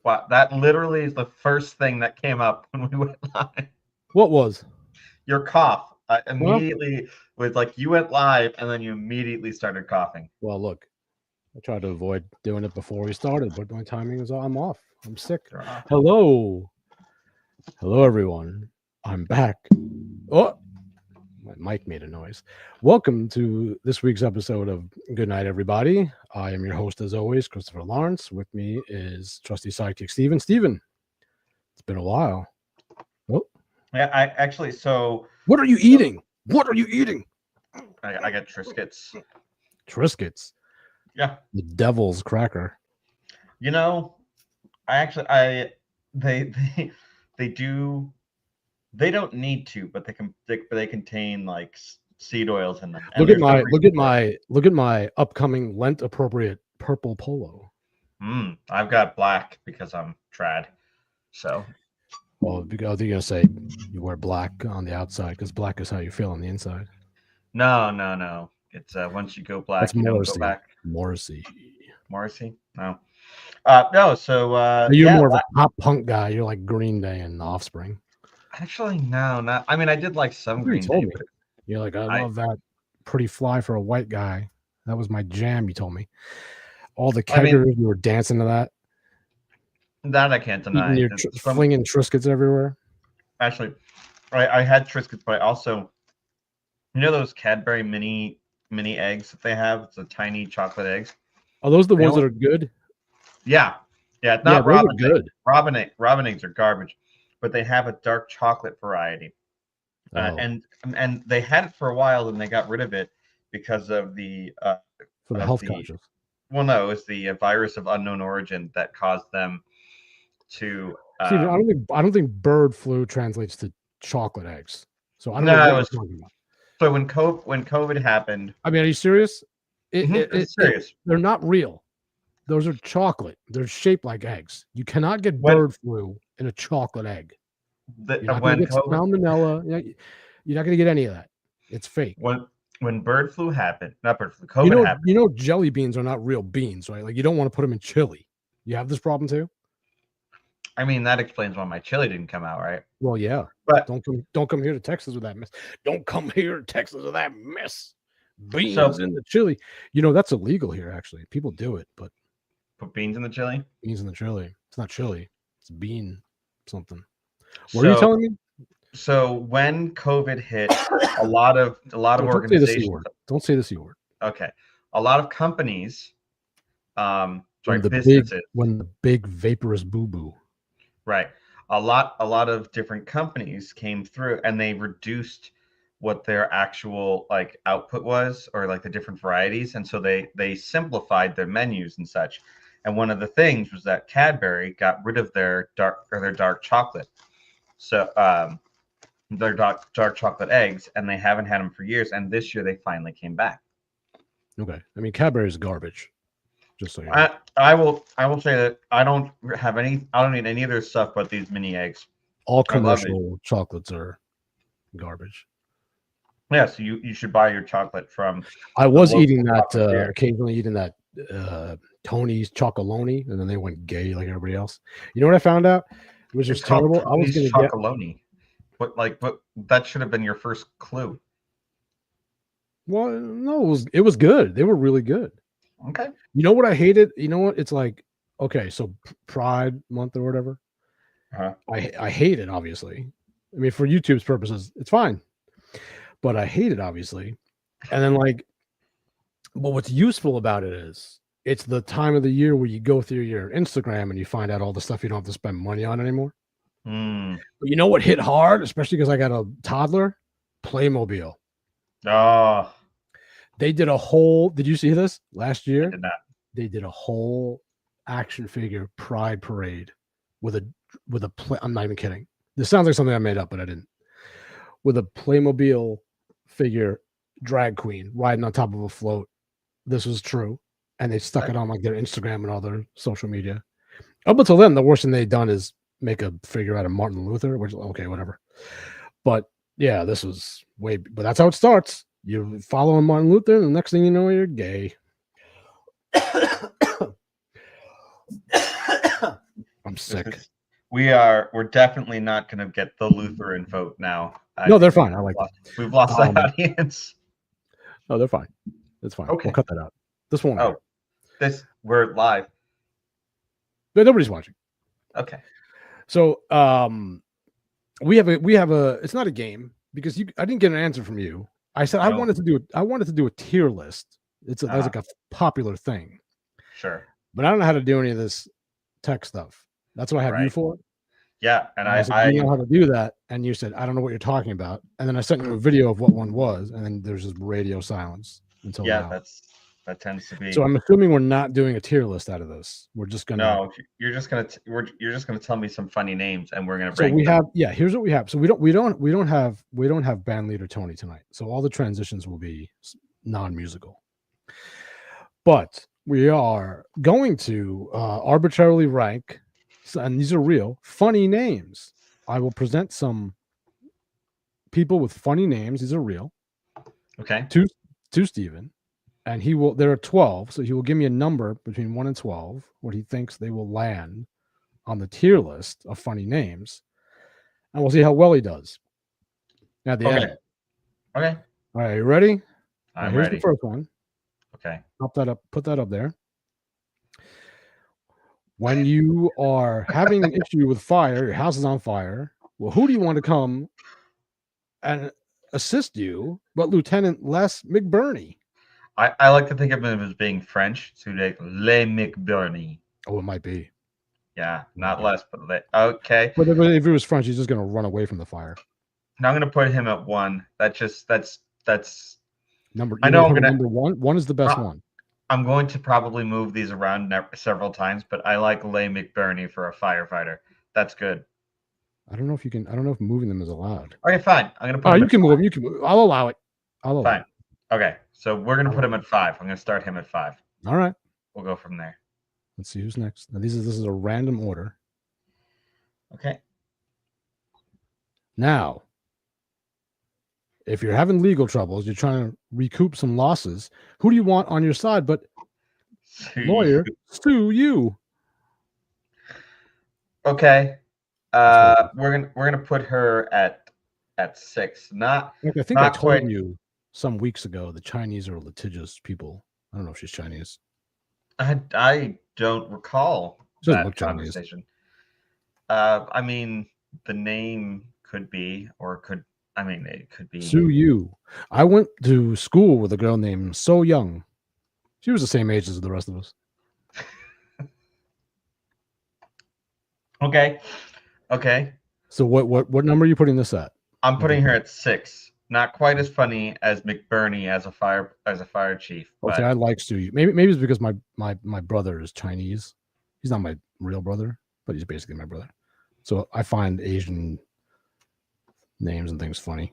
Wow, that literally is the first thing that came up when we went live. What was? Your cough. I Well, immediately was like you went live and then you immediately started coughing. well, look, I tried to avoid doing it before we started, but my timing is I'm off. I'm sick. You're off. Hello. Hello, everyone. I'm back. Oh, my mic made a noise. Welcome to this week's episode of Good Night, Everybody. I am your host, as always, Christopher Lawrence. With me is trusty sidekick Steven. Steven, it's been a while. Oh, Yeah, I actually what are you eating? What are you eating? I got Triscuits. Triscuits. Yeah. The devil's cracker. You know, they do. They don't need to, but they contain like seed oils in them. And Look at there's no look at my upcoming Lent appropriate purple polo. I've got black because I'm trad. So, Well, because you're gonna say you wear black on the outside because black is how you feel on the inside. no. It's once you go black, That's you don't Morrissey. go back. Morrissey. No. No. So You're yeah, more of a pop punk guy. You're like Green Day and Offspring. actually, no, not. I mean, I did like some You Green told Day, me. but You're like, I love that pretty fly for a white guy. That was my jam. You told me. All the keggers, you were dancing to that. That I can't deny. You're flinging Triscuits everywhere. Actually, I had Triscuits, but I also, those Cadbury mini eggs that they have. It's the tiny chocolate eggs. Are those the ones that are good? Yeah. It's not those are good. Robin eggs are garbage, but they have a dark chocolate variety. And they had it for a while, and they got rid of it because of the for the health conscious. Well, no, it was the virus of unknown origin that caused them to. See, I don't think bird flu translates to chocolate eggs. So I don't know what you're talking about. So when COVID happened, I mean, are you serious? It's serious. They're not real. Those are chocolate. They're shaped like eggs. You cannot get bird flu in a chocolate egg. You're not going to get salmonella. You're not going to get any of that. It's fake. When bird flu happened, not bird flu, COVID happened. You know, jelly beans are not real beans, right? Like you don't want to put them in chili. You have this problem too. I mean, that explains why my chili didn't come out, right? Well, yeah, but don't come here to Texas with that mess. Don't come here to Texas with that mess. Beans in the chili. You know, that's illegal here, actually. People do it, but put beans in the chili? Beans in the chili. It's not chili. It's bean something. What are you telling me? So when COVID hit, a lot of organizations. Don't say the C word. Okay. A lot of companies, businesses. When the big vaporous boo-boo. Right. A lot of different companies came through and they reduced what their actual like output was, or like the different varieties, and so they simplified their menus and such. And one of the things was that Cadbury got rid of their dark chocolate, so their dark chocolate eggs, and they haven't had them for years. And this year they finally came back. Okay, I mean Cadbury is garbage. Just so you know. I will say that I don't need any of their stuff but these mini eggs. All commercial chocolates are garbage. Yeah, so you should buy your chocolate from. I was eating that occasionally eating that Tony's Chocolonely, and then they went gay like everybody else. You know what I found out? It was just terrible. I was going to get Chocolonely. But that should have been your first clue. Well, no, it was good. They were really good. Okay. You know what I hated? You know what? It's like, okay, so Pride Month or whatever. Uh-huh. I hate it, obviously. I mean, for YouTube's purposes, it's fine. But I hate it, obviously. And then but what's useful about it is it's the time of the year where you go through your Instagram and you find out all the stuff you don't have to spend money on anymore. But you know what hit hard, especially because I got a toddler? Playmobil. Oh. They did a whole, did you see this last year? I did not. They did a whole action figure Pride parade with I'm not even kidding. This sounds like something I made up, but I didn't. With a Playmobil figure drag queen riding on top of a float. This was true. And they stuck it on like their Instagram and all their social media. Up until then, the worst thing they'd done is make a figure out of Martin Luther, which, okay, whatever. But yeah, this was but that's how it starts. You follow Martin Luther, and the next thing you know, you're gay. I'm sick. We're definitely not going to get the Lutheran vote now. No, they're fine. I like that. We've lost that audience. No, they're fine. That's fine. Okay. We'll cut that out. This won't air. We're live. But nobody's watching. Okay. So we have a it's not a game because I didn't get an answer from you. I said I wanted to do a tier list. That's like a popular thing. Sure. But I don't know how to do any of this tech stuff. That's what I have you for. Yeah, and I said, you know how to do that, and you said I don't know what you're talking about, and then I sent you a video of what one was, and then there's just radio silence until now. That tends to be. So I'm assuming we're not doing a tier list out of this. We're just gonna. No, you're just gonna tell me some funny names, and we're gonna. So we have here's what we have. So we don't have band leader Tony tonight. So all the transitions will be non-musical, but we are going to arbitrarily rank. And these are real funny names. I will present some people with funny names. These are real. Okay. To Steven. And there are 12. So he will give me a number between 1 and 12, what he thinks they will land on the tier list of funny names. And we'll see how well he does at the end. Okay. All right. You ready? I'm here's ready. The first one. Okay. Put that up there. When you are having an issue with fire, your house is on fire. Well, who do you want to come and assist you but Lieutenant Les McBurney? I like to think of him as being French, so like Le McBurney. Oh, it might be. Yeah, not less, but Le. Okay. But if it was French, he's just going to run away from the fire. Now I'm going to put him at 1. That's number. I know I'm going to number 1. 1 is the best one. I'm going to probably move these around several times, but I like Le McBurney for a firefighter. That's good. I don't know if moving them is allowed. Okay, fine. I'm going to put you can move them. You can move. I'll allow it. Fine. Okay, so we're going to put him at 5. I'm going to start him at 5. All right. We'll go from there. Let's see who's next. Now, this is a random order. Okay. Now, if you're having legal troubles, you're trying to recoup some losses, who do you want on your side but lawyer sue you? Okay. We're gonna put her at 6. I think I told you some weeks ago the Chinese are litigious people. I don't know if she's Chinese. I don't recall that conversation. I mean, the name could be, it could be. Sue you. I went to school with a girl named So Young. She was the same age as the rest of us. Okay. So what number are you putting this at? I'm putting her at 6. Not quite as funny as McBurney as a fire chief. Okay, I like Sue. Maybe it's because my brother is Chinese. He's not my real brother, but he's basically my brother. So I find Asian names and things funny.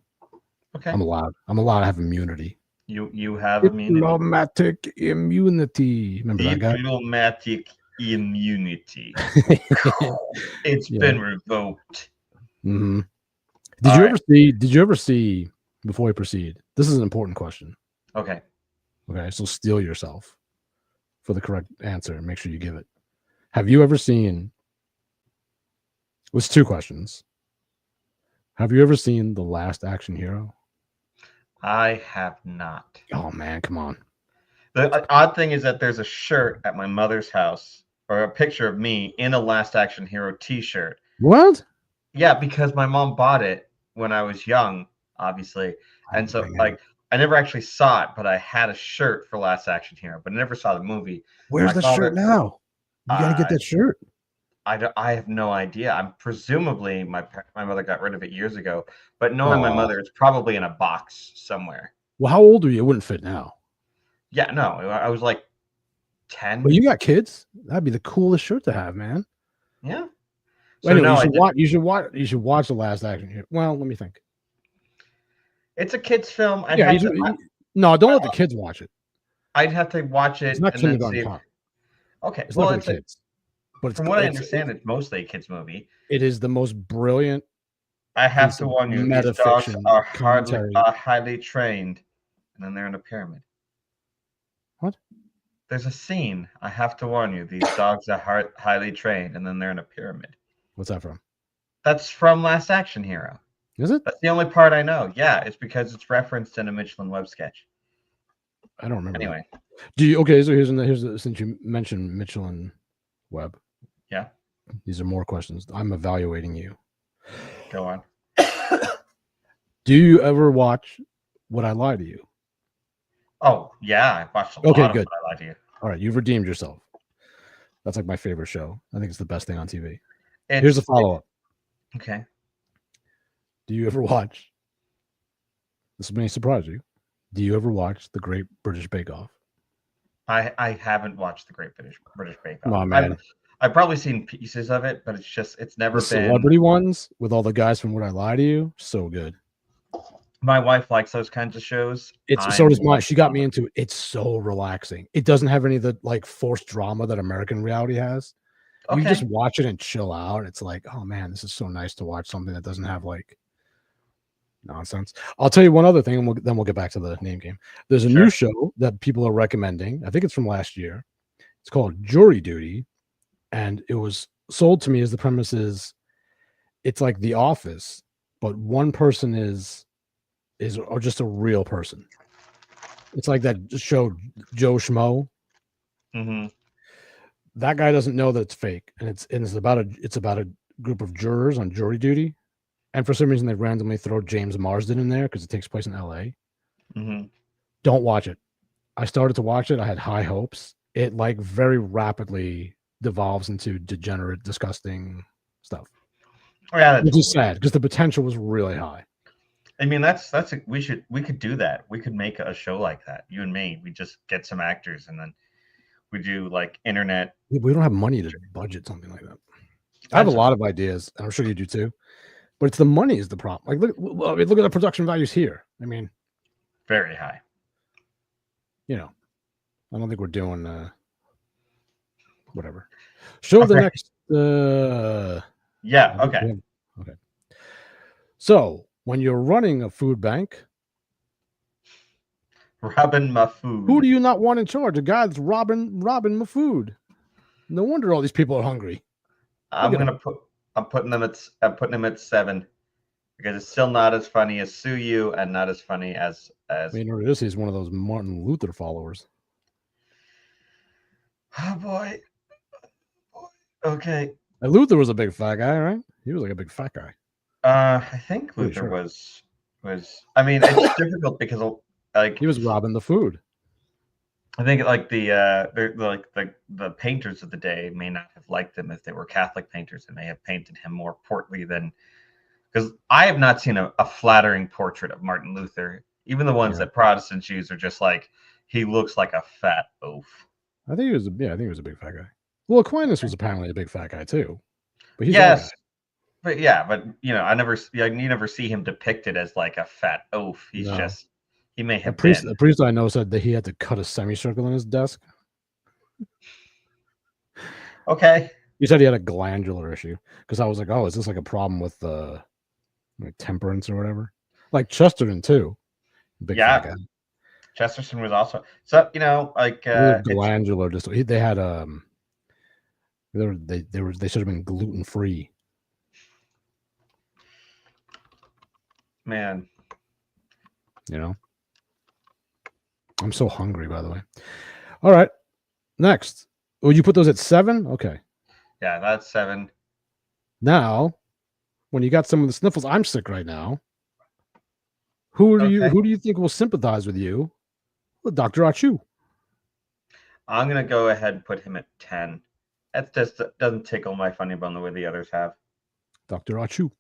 Okay. I'm allowed to have immunity. You have immunity. Diplomatic immunity. Remember that guy? Diplomatic immunity. It's been revoked. Mm-hmm. Did you ever see, before we proceed, this is an important question. Okay, so steel yourself for the correct answer and make sure you give it. Have you ever seen, it's 2 questions. Have you ever seen The Last Action Hero? I have not. Oh man, come on. The odd thing is that there's a shirt at my mother's house, or a picture of me in a Last Action Hero t-shirt. What? Yeah, because my mom bought it when I was young, obviously. And so, I never actually saw it, but I had a shirt for Last Action Hero, but I never saw the movie. Where's the shirt now? You got to get that shirt. I have no idea. I'm presumably my mother got rid of it years ago, but knowing my mother, it's probably in a box somewhere. Well, how old are you? It wouldn't fit now. Yeah, no, I was like 10. But you got kids? That'd be the coolest shirt to have, man. Yeah. So anyway, you should watch The Last Action Hero. Well, let me think. It's a kids' film. No, don't let the kids watch it. I'd have to watch it. It's not kindergarten talk. Okay, it's not for kids. But from what I understand, it's mostly a kids' movie. It is the most brilliant. I have to warn you, these dogs are highly trained, and then they're in a pyramid. What? There's a scene. I have to warn you. These dogs are highly trained, and then they're in a pyramid. What's that from? That's from Last Action Hero. Is it? That's the only part I know. Yeah, it's because it's referenced in a Michelin web sketch. I don't remember Anyway. that. Do you? Okay, so here's since you mentioned Michelin Web. Yeah. These are more questions. I'm evaluating you. Go on. Do you ever watch Would I Lie to You? Oh, yeah. I watched a lot of Would I Lie to You. All right, you've redeemed yourself. That's like my favorite show. I think it's the best thing on TV. Here's a follow-up. Okay. Do you ever watch? This may surprise you. Do you ever watch The Great British Bake Off? I haven't watched The Great British Bake Off. Oh, man. I've probably seen pieces of it, but it's never been. Celebrity ones with all the guys from Would I Lie to You? So good. My wife likes those kinds of shows. So does mine. She got me into it. It's so relaxing. It doesn't have any of the like forced drama that American reality has. You just watch it and chill out. It's like, oh man, this is so nice to watch something that doesn't have like nonsense. I'll tell you one other thing, and then we'll get back to the name game. There's a new show that people are recommending. I think it's from last year. It's called Jury Duty, and it was sold to me as the premise is it's like The Office, but one person is or just a real person. It's like that show Joe Schmo. Mm-hmm. That guy doesn't know that it's fake, and it's about a group of jurors on jury duty, and for some reason they randomly throw James Marsden in there because it takes place in L.A. Mm-hmm. Don't watch it. I started to watch it. I had high hopes. It like very rapidly devolves into degenerate, disgusting stuff. Oh, yeah, which is sad because the potential was really high. I mean, we could do that. We could make a show like that. You and me. We just get some actors and then we do like internet. Yeah, we don't have money to budget something like that. I have a lot of ideas, and I'm sure you do too. But it's the money is the problem. Like, look at the production values here. I mean, very high. You know, I don't think we're doing whatever. Show the next. Yeah. Okay. Okay. So when you're running a food bank, robbing my food. Who do you not want in charge? A guy that's robbing my food. No wonder all these people are hungry. I'm putting him at 7 because it's still not as funny as Sue You and not as funny as. I mean, this is one of those Martin Luther followers. Oh boy. Okay. Luther was a big fat guy, right? He was like a big fat guy. I think Luther was. I mean, it's difficult because like he was robbing the food. I think like the painters of the day may not have liked him if they were Catholic painters and may have painted him more portly than. Because I have not seen a flattering portrait of Martin Luther. Even the ones that Protestants use are just like he looks like a fat oaf. I think he was a big fat guy. Well, Aquinas was apparently a big fat guy too. But he's but you know, you never see him depicted as like a fat oaf. He's just he may have been. The priest I know said that he had to cut a semicircle in his desk. Okay. He said he had a glandular issue because I was like, oh, is this like a problem with like temperance or whatever? Like Chesterton too. Big fat guy. Chesterton was also you know like glandular. They had they should have been gluten free. Man, you know, I'm so hungry. By the way. All right, next. Would you put those at 7? Okay. Yeah, that's 7. Now, when you got some of the sniffles, I'm sick right now. Who do you think will sympathize with you? Well, Dr. Achu. I'm gonna go ahead and put him at 10. That just doesn't tickle my funny bone the way the others have. Dr. Achu.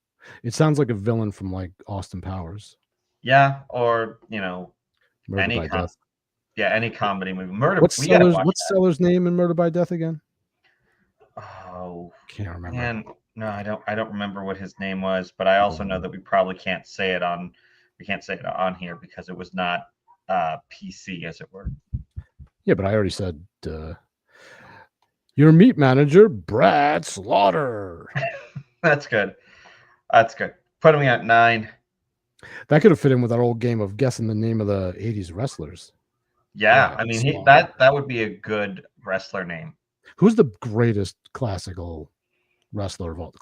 It sounds like a villain from like Austin Powers. Yeah, or you know, Murder by Death. Yeah, any comedy movie. Murder. What's Seller's name in Murder by Death again? Oh, can't remember. Man, no, I don't remember what his name was, but I also know that we probably can't say it on. We can't say it on here because it was not PC, as it were. Yeah, but I already said your meat manager, Brad Slaughter. That's good. That's good. Put me at 9. That could have fit in with our old game of guessing the name of the 80s wrestlers. Yeah, I mean Slaughter. that would be a good wrestler name. Who's the greatest classical wrestler of all?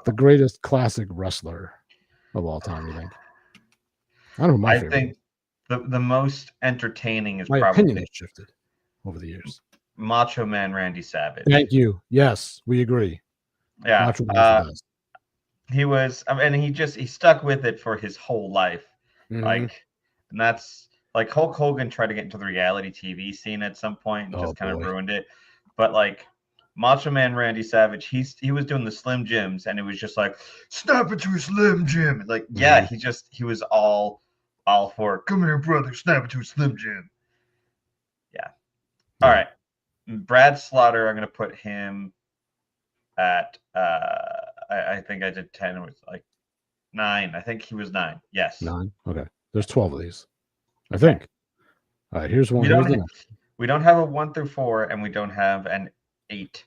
The greatest classic wrestler of all time. You think? I don't know who my I favorite think is. the most entertaining is My opinion probably has shifted over the years. Macho Man Randy Savage. Thank you. Yes, we agree. Yeah, Macho Man's the best. he was, and he stuck with it for his whole life. Mm-hmm. Like, and that's like Hulk Hogan tried to get into the reality TV scene at some point and Oh just kind of boy. ruined it. But like Macho Man Randy Savage, he was doing the Slim Jims, and it was just like snap it to a Slim Jim. Like, yeah, he was all for come here, brother, snap it to a Slim Jim. Yeah. All right. Brad Slaughter, I'm gonna put him at I think I did 10. It was like 9. I think he was 9. Yes. 9. Okay. There's 12 of these. I Okay. think. All right. Here's one. We don't have a 1 through 4, and we don't have an 8.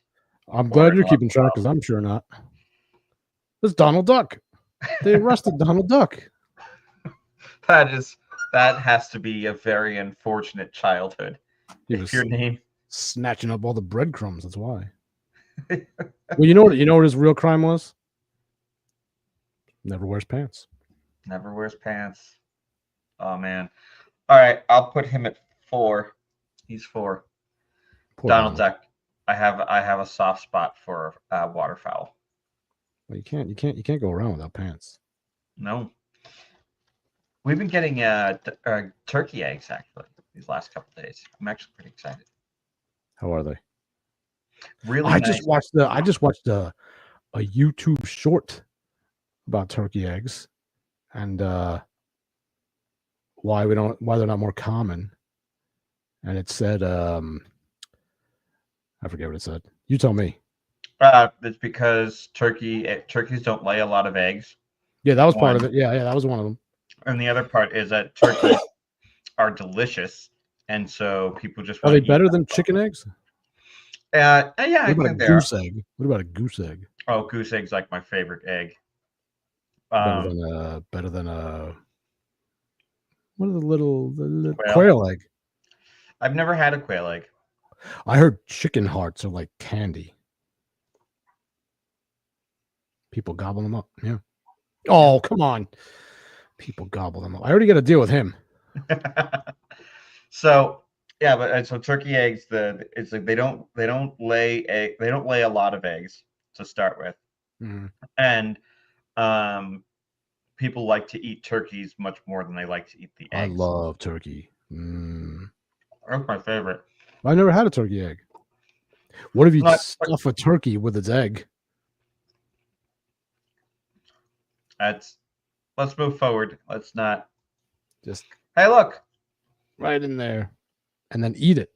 I'm glad you're keeping track because I'm sure not. It's Donald Duck. They arrested Donald Duck. That has to be a very unfortunate childhood. He was your name snatching up all the breadcrumbs. That's why. Well, you know what his real crime was? Never wears pants. Never wears pants. Oh man. All right, I'll put him at 4. He's 4. Donald Duck. I have a soft spot for waterfowl. Well, you can't go around without pants. No. We've been getting turkey eggs actually these last couple of days. I'm actually pretty excited. How are they? Really I nice. just watched a YouTube short about turkey eggs and why they're not more common. And it said I forget what it said. You tell me. It's because turkeys don't lay a lot of eggs. Yeah, that was part of it. Yeah, that was one of them. And the other part is that turkeys are delicious, and so people just are they better than chicken eggs? Yeah, what I about think a goose egg? What about a goose egg? Oh, goose egg's like my favorite egg. Better than a what are the little quail egg? I've never had a quail egg. I heard chicken hearts are like candy. People gobble them up. Yeah. Oh, come on. People gobble them up. I already got to deal with him. So yeah, but so turkey eggs, it's like they don't lay a lot of eggs to start with, and people like to eat turkeys much more than they like to eat the eggs. I love turkey. That's my favorite. I never had a turkey egg. What if you stuff a turkey with its egg? Let's move forward. Let's not just hey, look right in there, and then eat it.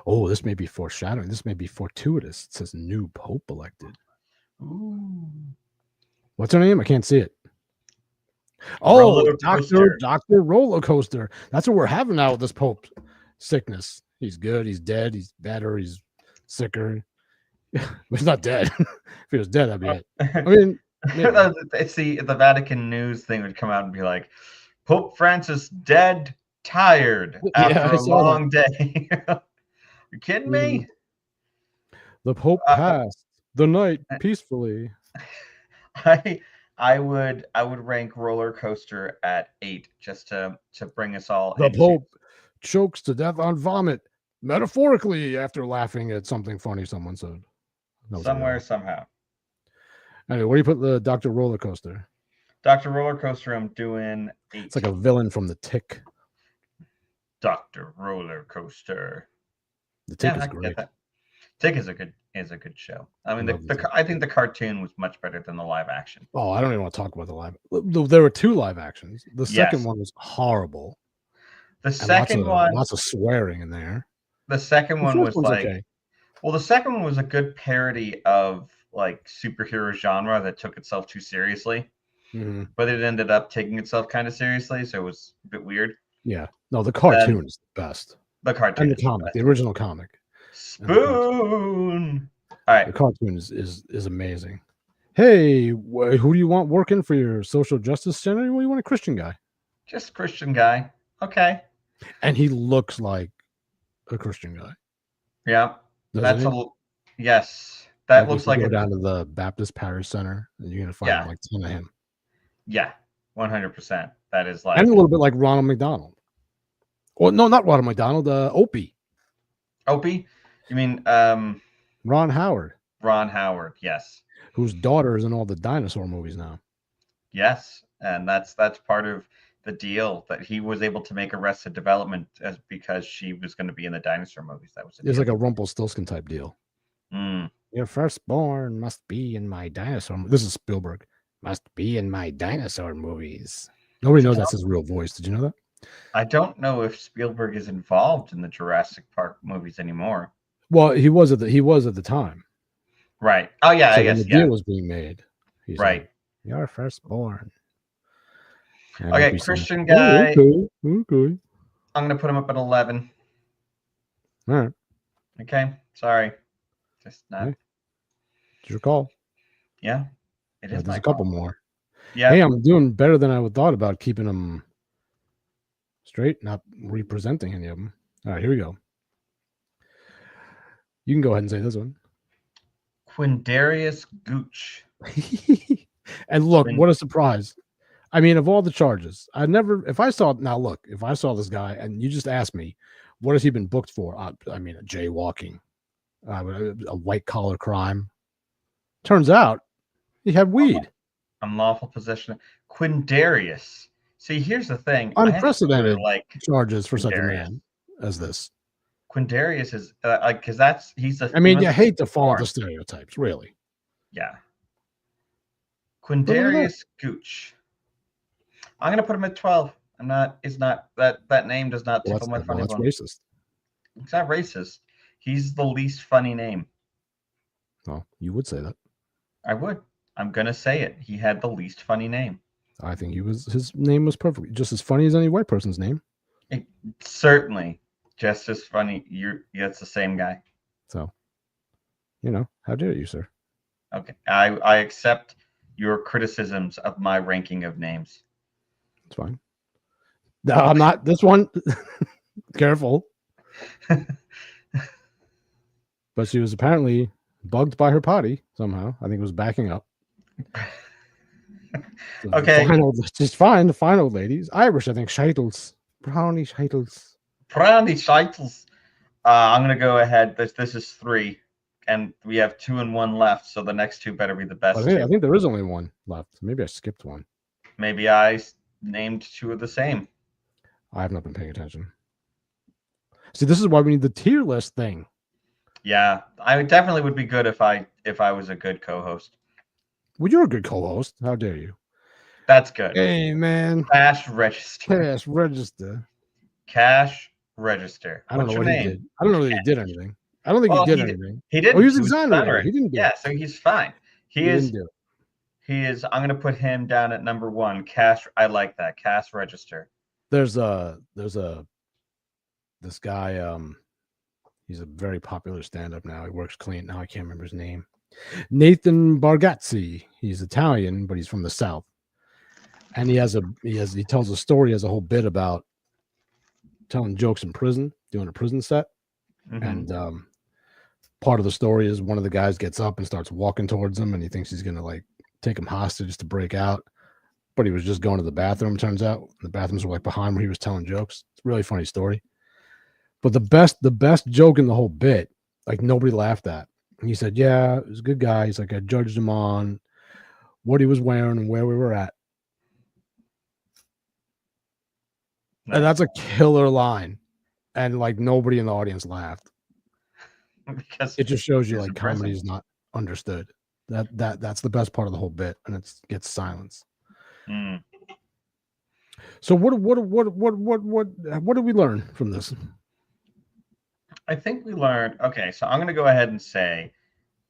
Oh, this may be foreshadowing. This may be fortuitous. It says new pope elected. Ooh. What's her name? I can't see it. Oh, Dr. Roller Coaster. That's what we're having now with this pope sickness. He's good. He's dead. He's better. He's sicker. But he's not dead. If he was dead, that'd be it. I mean, it's the Vatican news thing would come out and be like, Pope Francis dead, tired after a long day. You kidding me? The Pope passed the night peacefully. I would rank Roller Coaster at 8 just to bring us all. The Pope chokes to death on vomit, metaphorically, after laughing at something funny someone said. Somewhere, somehow. Anyway, where do you put the Dr. Roller Coaster? Dr. Roller Coaster, I'm doing 8. It's like a villain from The Tick. Dr. Roller Coaster. The Tick is great. Tick is a good show. I mean, I think the cartoon was much better than the live action. Oh, I don't even want to talk about the live. There were 2 live actions. The second one was horrible. The second one, lots of swearing in there. The second one was like, okay. Well, the second one was a good parody of like superhero genre that took itself too seriously, but it ended up taking itself kind of seriously, so it was a bit weird. Yeah, no, the cartoon is the best. The cartoon and the comic, the original comic. Spoon. All right, the cartoon is amazing. Hey, who do you want working for your social justice center? Well, you want a Christian guy. Just Christian guy. Okay. And he looks like a Christian guy, Yeah. doesn't That's he? yes. That Like if looks you like go a down to the Baptist Parish Center, and you're gonna find yeah. like a ton of him, Yeah. 100%. That is and a like little bit like Ronald McDonald. Well, no, not Ronald McDonald. Opie, Opie. You mean Ron Howard, Ron Howard? Yes. whose daughter is in all the dinosaur movies now. Yes, and that's part of the deal that he was able to make Arrested Development as because she was going to be in the dinosaur movies. That was the It's deal. like a Rumpelstiltskin type deal. Mm. Your firstborn must be in my dinosaur. This is Spielberg. Must be in my dinosaur movies. Nobody knows that's his real voice. Did you know that? I don't know if Spielberg is involved in the Jurassic Park movies anymore. Well, he was at the time. Right. Oh yeah, So I when the guess deal yeah. was being made, he said, Right. "Your firstborn." And Okay, Opie said, Christian "Oh, guy. okay, okay, I'm going to put him up at 11. all right, Okay. Sorry. Just hey, not. it's your call." Yeah. It is There's my a couple call. more. Yeah. Hey, I'm doing better than I would thought about keeping them straight, not representing any of them. All right, here we go. You can go ahead and say this one. Quindarius Gooch. And look, Quin- what a surprise. I mean, of all the charges, if I saw this guy and you just asked me, what has he been booked for? I mean, jaywalking, a white collar crime. Turns out he had weed. Unlawful possession. Quindarius. See, here's the thing. I actually really Unprecedented like charges for such a Quindarius. man as this. Quindarius is like because he's a I he mean, was you a hate to fall into born. stereotypes, really. Yeah. But look at that. Quindarius Gooch. I'm gonna put him at 12. I'm not. It's not that name does not tickle my funny That's bone. racist. It's not racist. He's the least funny name. Well, you would say that. I would. I'm gonna say it. He had the least funny name. I think his name was perfectly just as funny as any white person's name. It, certainly, just as funny. It's the same guy. So, how dare you, sir? Okay, I accept your criticisms of my ranking of names. It's fine. No, I'm not. This one, careful. But she was apparently bugged by her potty somehow. I think it was backing up. So Okay. She's fine. The fine old ladies. Irish, I think. Scheitels. Brownie Scheitels. Brownie Scheitels. I'm gonna go ahead. This is 3, and we have 2 and 1 left. So the next 2 better be the best. I think there is only one left. Maybe I skipped one. Maybe I named 2 of the same. I have not been paying attention. See, this is why we need the tier list thing. Yeah, I definitely would be good if I was a good co-host. Well, you're a good co-host. How dare you? That's good. Hey, man. Cash register. Cash register. Cash register. I don't What's know your what name? he did. I don't know that he did anything. I don't think he did anything. He didn't. Oh, he was He exonerated. He didn't do it. So he's fine. He is. He is. I'm going to put him down at number 1. Cash. I like that. Cash register. There's this guy. He's a very popular stand-up now. He works clean. Now I can't remember his name. Nathan Bargatze. He's Italian, but he's from the South. And he tells a story, has a whole bit about telling jokes in prison, doing a prison set. Mm-hmm. And part of the story is one of the guys gets up and starts walking towards him, and he thinks he's gonna like take him hostage to break out. But he was just going to the bathroom, turns out. The bathrooms were like behind where he was telling jokes. It's a really funny story. But the best joke in the whole bit, like nobody laughed at. And he said, yeah, it was a good guy. He's like, I judged him on what he was wearing and where we were at. Nice. And that's a killer line. And like nobody in the audience laughed. Because it just shows you like comedy is not understood. That's the best part of the whole bit, and it gets silence. Mm. So what did we learn from this? I think we learned. Okay, so I'm going to go ahead and say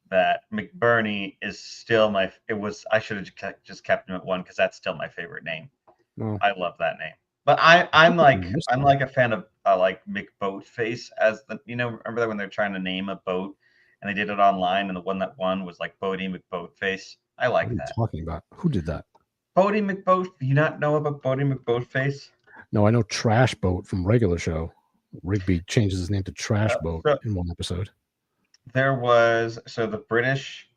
that McBurney is still I should have just kept him at 1 because that's still my favorite name. Oh. I love that name. But I'm like a fan of like McBoatface as remember that when they're trying to name a boat and they did it online and the one that won was like Bodie McBoatface. I like that. What are you talking about? Who did that? Bodie McBoat. Do you not know about Bodie McBoatface? No, I know Trash Boat from regular show. Rigby changes his name to Trash Boat So in one episode. there was the British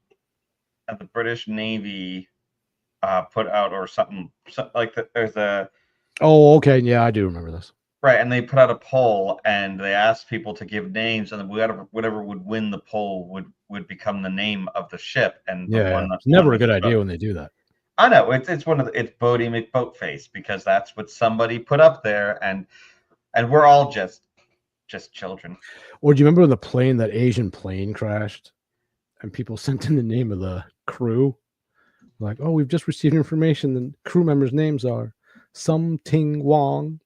Navy put out or something like that. There's a Oh, okay. Yeah, I do remember this. right, and they put out a poll and they asked people to give names, and whatever would win the poll would become the name of the ship. And the Yeah, one it's never that a good they idea when they do that. I know it's one of it's Bodie McBoatface because that's what somebody put up there, and we're all just children. Or do you remember the plane, that Asian plane crashed, and people sent in the name of the crew? Like, oh, we've just received information. The crew members' names are Sum Ting Wong,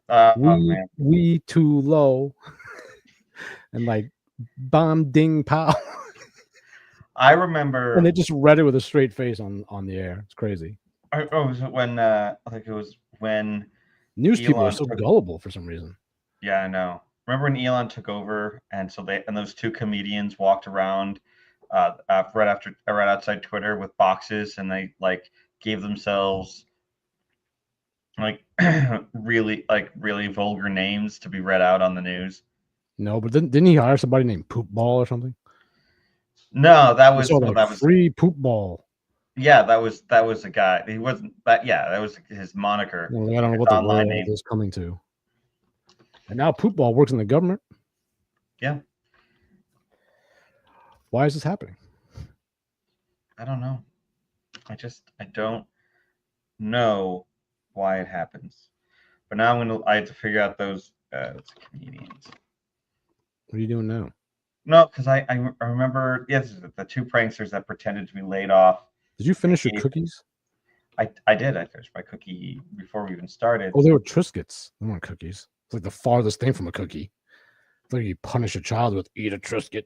Oh man, We Too Low, and like Bom Ding Pow. I And remember. they just read it with a straight face on the air. It's crazy. Was it when I think it was when News people are Elon so took. gullible for some reason. Yeah, I know. Remember when Elon took over, and so those two comedians walked around, right outside Twitter with boxes, and they like gave themselves like really vulgar names to be read out on the news. No, but didn't he hire somebody named Poop Ball or something? No, that I saw was like that was free Poop Ball. yeah, that was a guy. He wasn't that. Yeah, that was his moniker. Well, I don't know His what the online world name. is coming to. And now Poop Ball works in the government. Yeah. Why is this happening? I don't know. I don't know why it happens. But now I have to figure out those comedians. What are you doing now? No, because I remember the two pranksters that pretended to be laid off. Did you finish your cookies? I did. I finished my cookie before we even started. Oh, they were Triscuits. They weren't cookies. It's like the farthest thing from a cookie. It's like you punish a child with eat a Triscuit.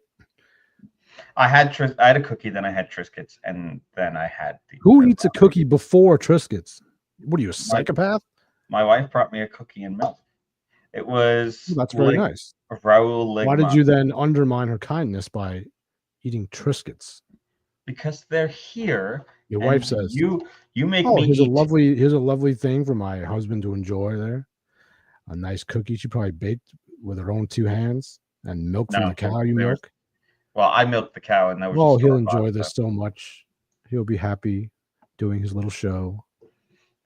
I had a cookie, then I had Triscuits, and then I had Who eats a cookie before Triscuits? What are you, a psychopath? My wife brought me a cookie and milk. It was that's very nice. Raoul Ligma. Why did you then undermine her kindness by eating Triscuits? Because they're here. Your wife says you make me here's eat. Here's a lovely thing for my husband to enjoy there. A nice cookie she probably baked with her own two hands, and milk from the cow you milk. Well, I milked the cow, and that was he'll enjoy this so much. He'll be happy doing his little show.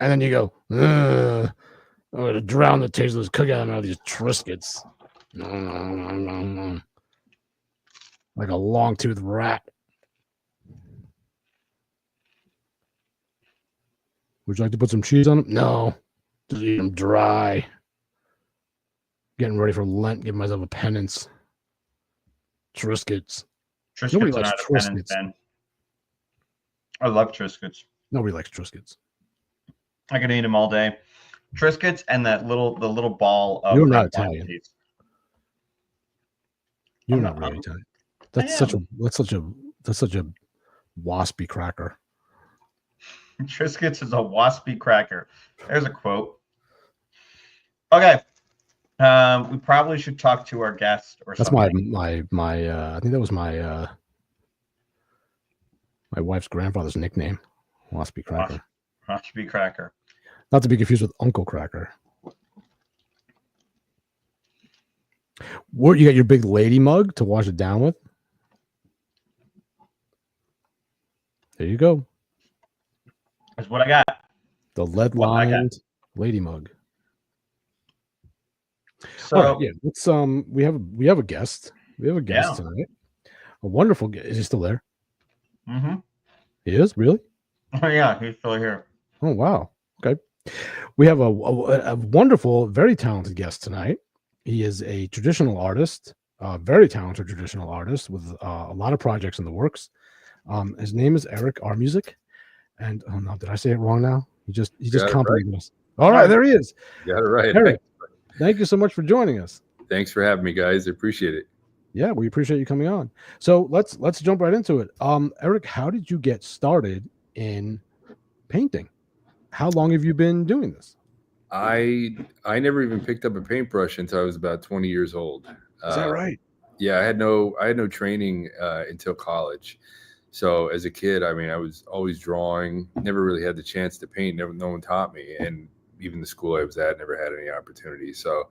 And then you go, I'm going to drown the taste of this cookie out of these Triscuits. Like a long-toothed rat. Would you like to put some cheese on them? No. Just eat them dry. Getting ready for Lent, giving myself a penance. Triscuits. Nobody likes Triscuits. I love Triscuits. Nobody likes Triscuits. I can eat them all day. Triscuits and the little ball of. You're not Italian. You're not really Italian. That's such a waspy cracker. Triscuits is a waspy cracker. There's a quote. Okay. We probably should talk to our guest or something. That's my I think that was my wife's grandfather's nickname, Waspy Cracker. Waspy Cracker. Not to be confused with Uncle Cracker. What, you got your big lady mug to wash it down with? There you go. That's what I got. The lead-lined lady mug. So yeah, let's we have a guest. We have a guest tonight. A wonderful guest. Is he still there? Mm-hmm. He is? Really? Oh yeah, he's still here. Oh wow. Okay. We have a wonderful, very talented guest tonight. He is a traditional artist, very talented traditional artist with a lot of projects in the works. His name is Eric Armusik. And oh no, did I say it wrong now? He just complimented us. All right, there he is. You got it right. Eric, thank you so much for joining us. Thanks for having me, guys. I appreciate it. Yeah, we appreciate you coming on. So let's jump right into it. Eric, how did you get started in painting? How long have you been doing this? I never even picked up a paintbrush until I was about 20 years old. Is that right? Yeah, I had no training until college. So as a kid, I mean, I was always drawing. Never really had the chance to paint. No one taught me. And even the school I was at never had any opportunities. So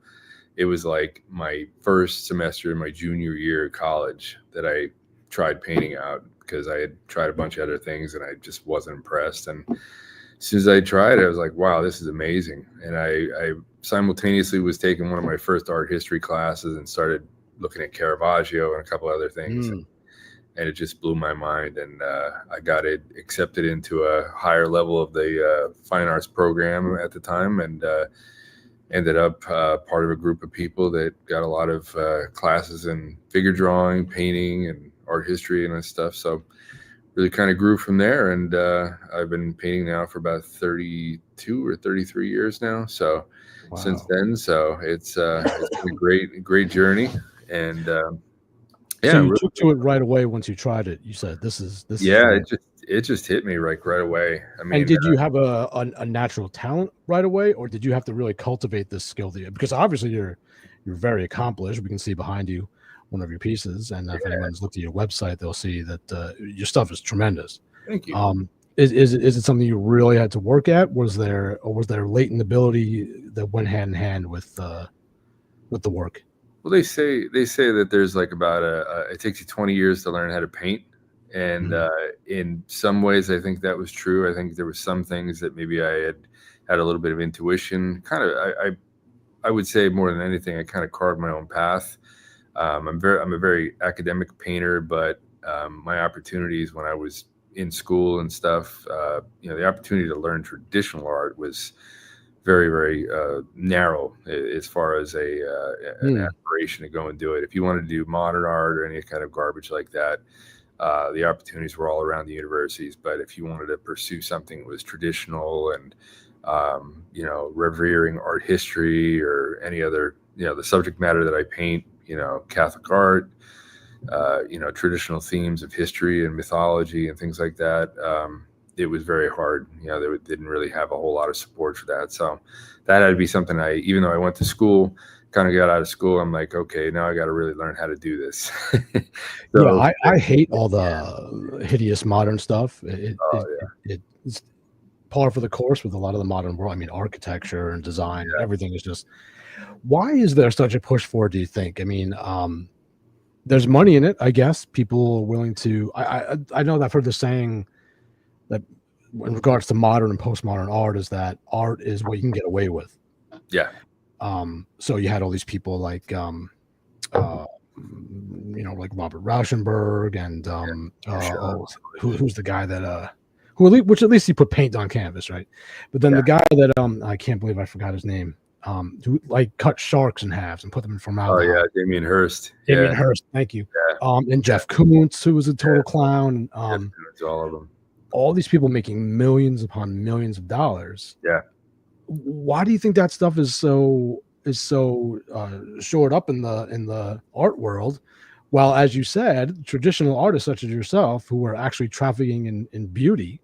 it was like my first semester in my junior year of college that I tried painting out, because I had tried a bunch of other things and I just wasn't impressed. And as soon as I tried it, I was like, wow, this is amazing. And I simultaneously was taking one of my first art history classes and started looking at Caravaggio and a couple other things. And it just blew my mind. And I got it accepted into a higher level of the fine arts program at the time, and ended up part of a group of people that got a lot of classes in figure drawing, painting, and art history and that stuff. So really kind of grew from there. And I've been painting now for about 32 or 33 years now. So since then, so it's been a great journey. And so you really took to it right away once you tried it. You said this is it just hit me like right away. I mean, and did you have a natural talent right away, or did you have to really cultivate this skill? Because obviously you're very accomplished. We can see behind you one of your pieces, and if anyone's looked at your website, they'll see that your stuff is tremendous. Thank you. Is it something you really had to work at? Was there latent ability that went hand in hand with the work? Well, they say that there's like about it takes you 20 years to learn how to paint. And in some ways, I think that was true. I think there were some things that maybe I had a little bit of intuition. Kind of, I would say more than anything, I kind of carved my own path. I'm a very academic painter, but my opportunities when I was in school and stuff, the opportunity to learn traditional art was very, very narrow as far as an aspiration to go and do it. If you wanted to do modern art or any kind of garbage like that, the opportunities were all around the universities. But if you wanted to pursue something that was traditional and revering art history or any other, the subject matter that I paint, Catholic art, traditional themes of history and mythology and things like that, it was very hard. They didn't really have a whole lot of support for that. So that had to be something even though I went to school, kind of got out of school, I'm like, okay, now I got to really learn how to do this. I hate all the hideous modern stuff. It's par for the course with a lot of the modern world. I mean, architecture and design, everything is just. Why is there such a push for it, do you think? I mean, there's money in it, I guess. People are willing to. I know that I've heard the saying that in regards to modern and postmodern art is that art is what you can get away with. Yeah. So you had all these people like like Robert Rauschenberg and who's the guy that which at least he put paint on canvas, right? But then the guy that I can't believe I forgot his name, who like cut sharks in halves and put them in formaldehyde. Oh yeah, Damien Hirst. Damien Hirst, thank you. Yeah. And Jeff Koons, who was a total clown. All of them. All these people making millions upon millions of dollars. Yeah. Why do you think that stuff is so shored up in the art world, while, as you said, traditional artists such as yourself who are actually trafficking in beauty,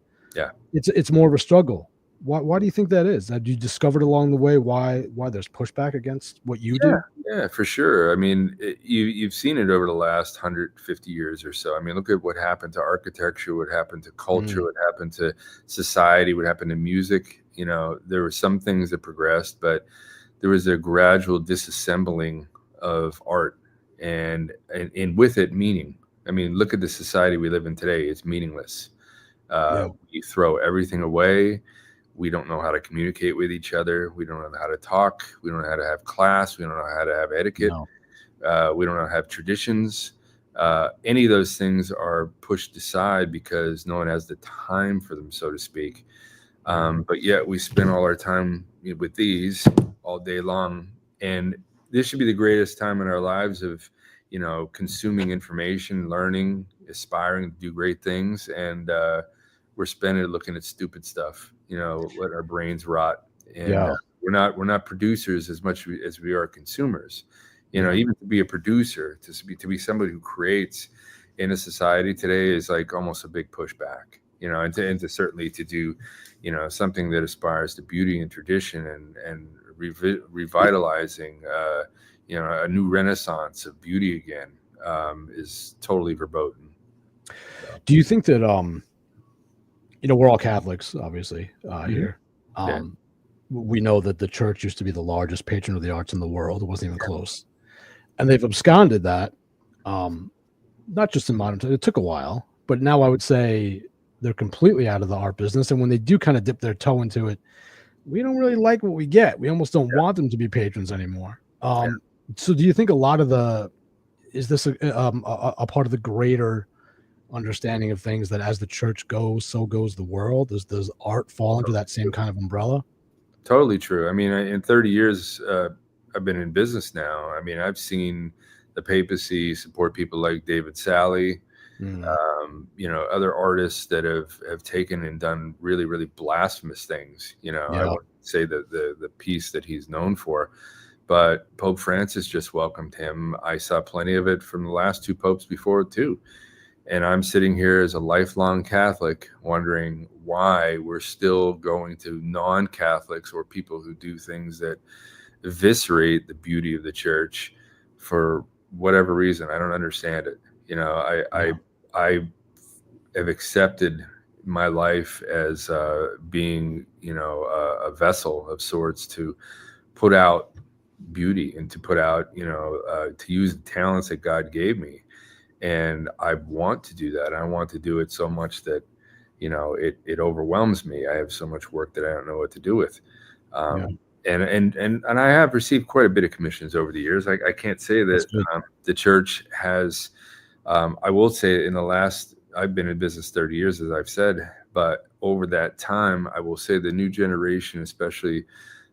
it's more of a struggle? Why do you think that is? Have you discovered along the way why there's pushback against what you do? Yeah, for sure. I mean, you've seen it over the last 150 years or so. I mean, look at what happened to architecture, what happened to culture, what happened to society, what happened to music. There were some things that progressed, but there was a gradual disassembling of art and with it meaning. I mean, look at the society we live in today. It's meaningless. We throw everything away. We don't know how to communicate with each other. We don't know how to talk. We don't know how to have class. We don't know how to have etiquette. No. We don't know how to have traditions. Any of those things are pushed aside because no one has the time for them, so to speak. But yet we spend all our time with these all day long. And this should be the greatest time in our lives of, consuming information, learning, aspiring to do great things. And we're spending it looking at stupid stuff, let our brains rot. And we're not producers as much as we are consumers. Even to be a producer, to be somebody who creates in a society today is like almost a big pushback. And to certainly to do, something that aspires to beauty and tradition and revitalizing, a new renaissance of beauty again, is totally verboten. Do you think that, we're all Catholics, obviously, here. we know that the church used to be the largest patron of the arts in the world. It wasn't even close. And they've absconded that, not just in modern times. It took a while, but now I would say they're completely out of the art business. And when they do kind of dip their toe into it, we don't really like what we get. We almost don't want them to be patrons anymore. So do you think a lot of is this a part of the greater understanding of things, that as the church goes, so goes the world? Does art fall into that same kind of umbrella? Totally true. I mean, in 30 years, I've been in business now. I mean, I've seen the papacy support people like David Sally, other artists that have taken and done really, really blasphemous things. I wouldn't say that the piece that he's known for, but Pope Francis just welcomed him. I saw plenty of it from the last two popes before too. And I'm sitting here as a lifelong Catholic wondering why we're still going to non-Catholics or people who do things that eviscerate the beauty of the church for whatever reason. I don't understand it. I have accepted my life as being, a vessel of sorts to put out beauty and to put out, to use the talents that God gave me. And I want to do that. I want to do it so much that, it overwhelms me. I have so much work that I don't know what to do with. And I have received quite a bit of commissions over the years. I can't say that the church has, I will say I've been in business 30 years, as I've said, but over that time, I will say the new generation, especially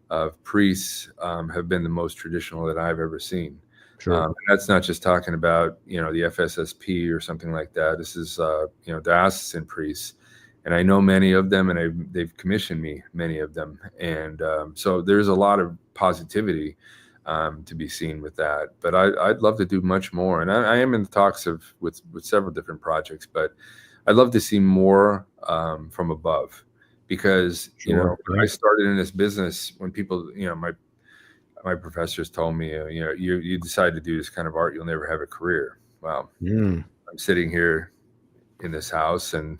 of priests, have been the most traditional that I've ever seen. Sure. That's not just talking about, the FSSP or something like that. This is, diocesan priests. And I know many of them, and they've commissioned me, many of them. And so there's a lot of positivity to be seen with that. But I'd love to do much more. And I am in talks with several different projects, but I'd love to see more from above. Because, when I started in this business, when people, my professors told me, you decide to do this kind of art, you'll never have a career. Well, I'm sitting here in this house and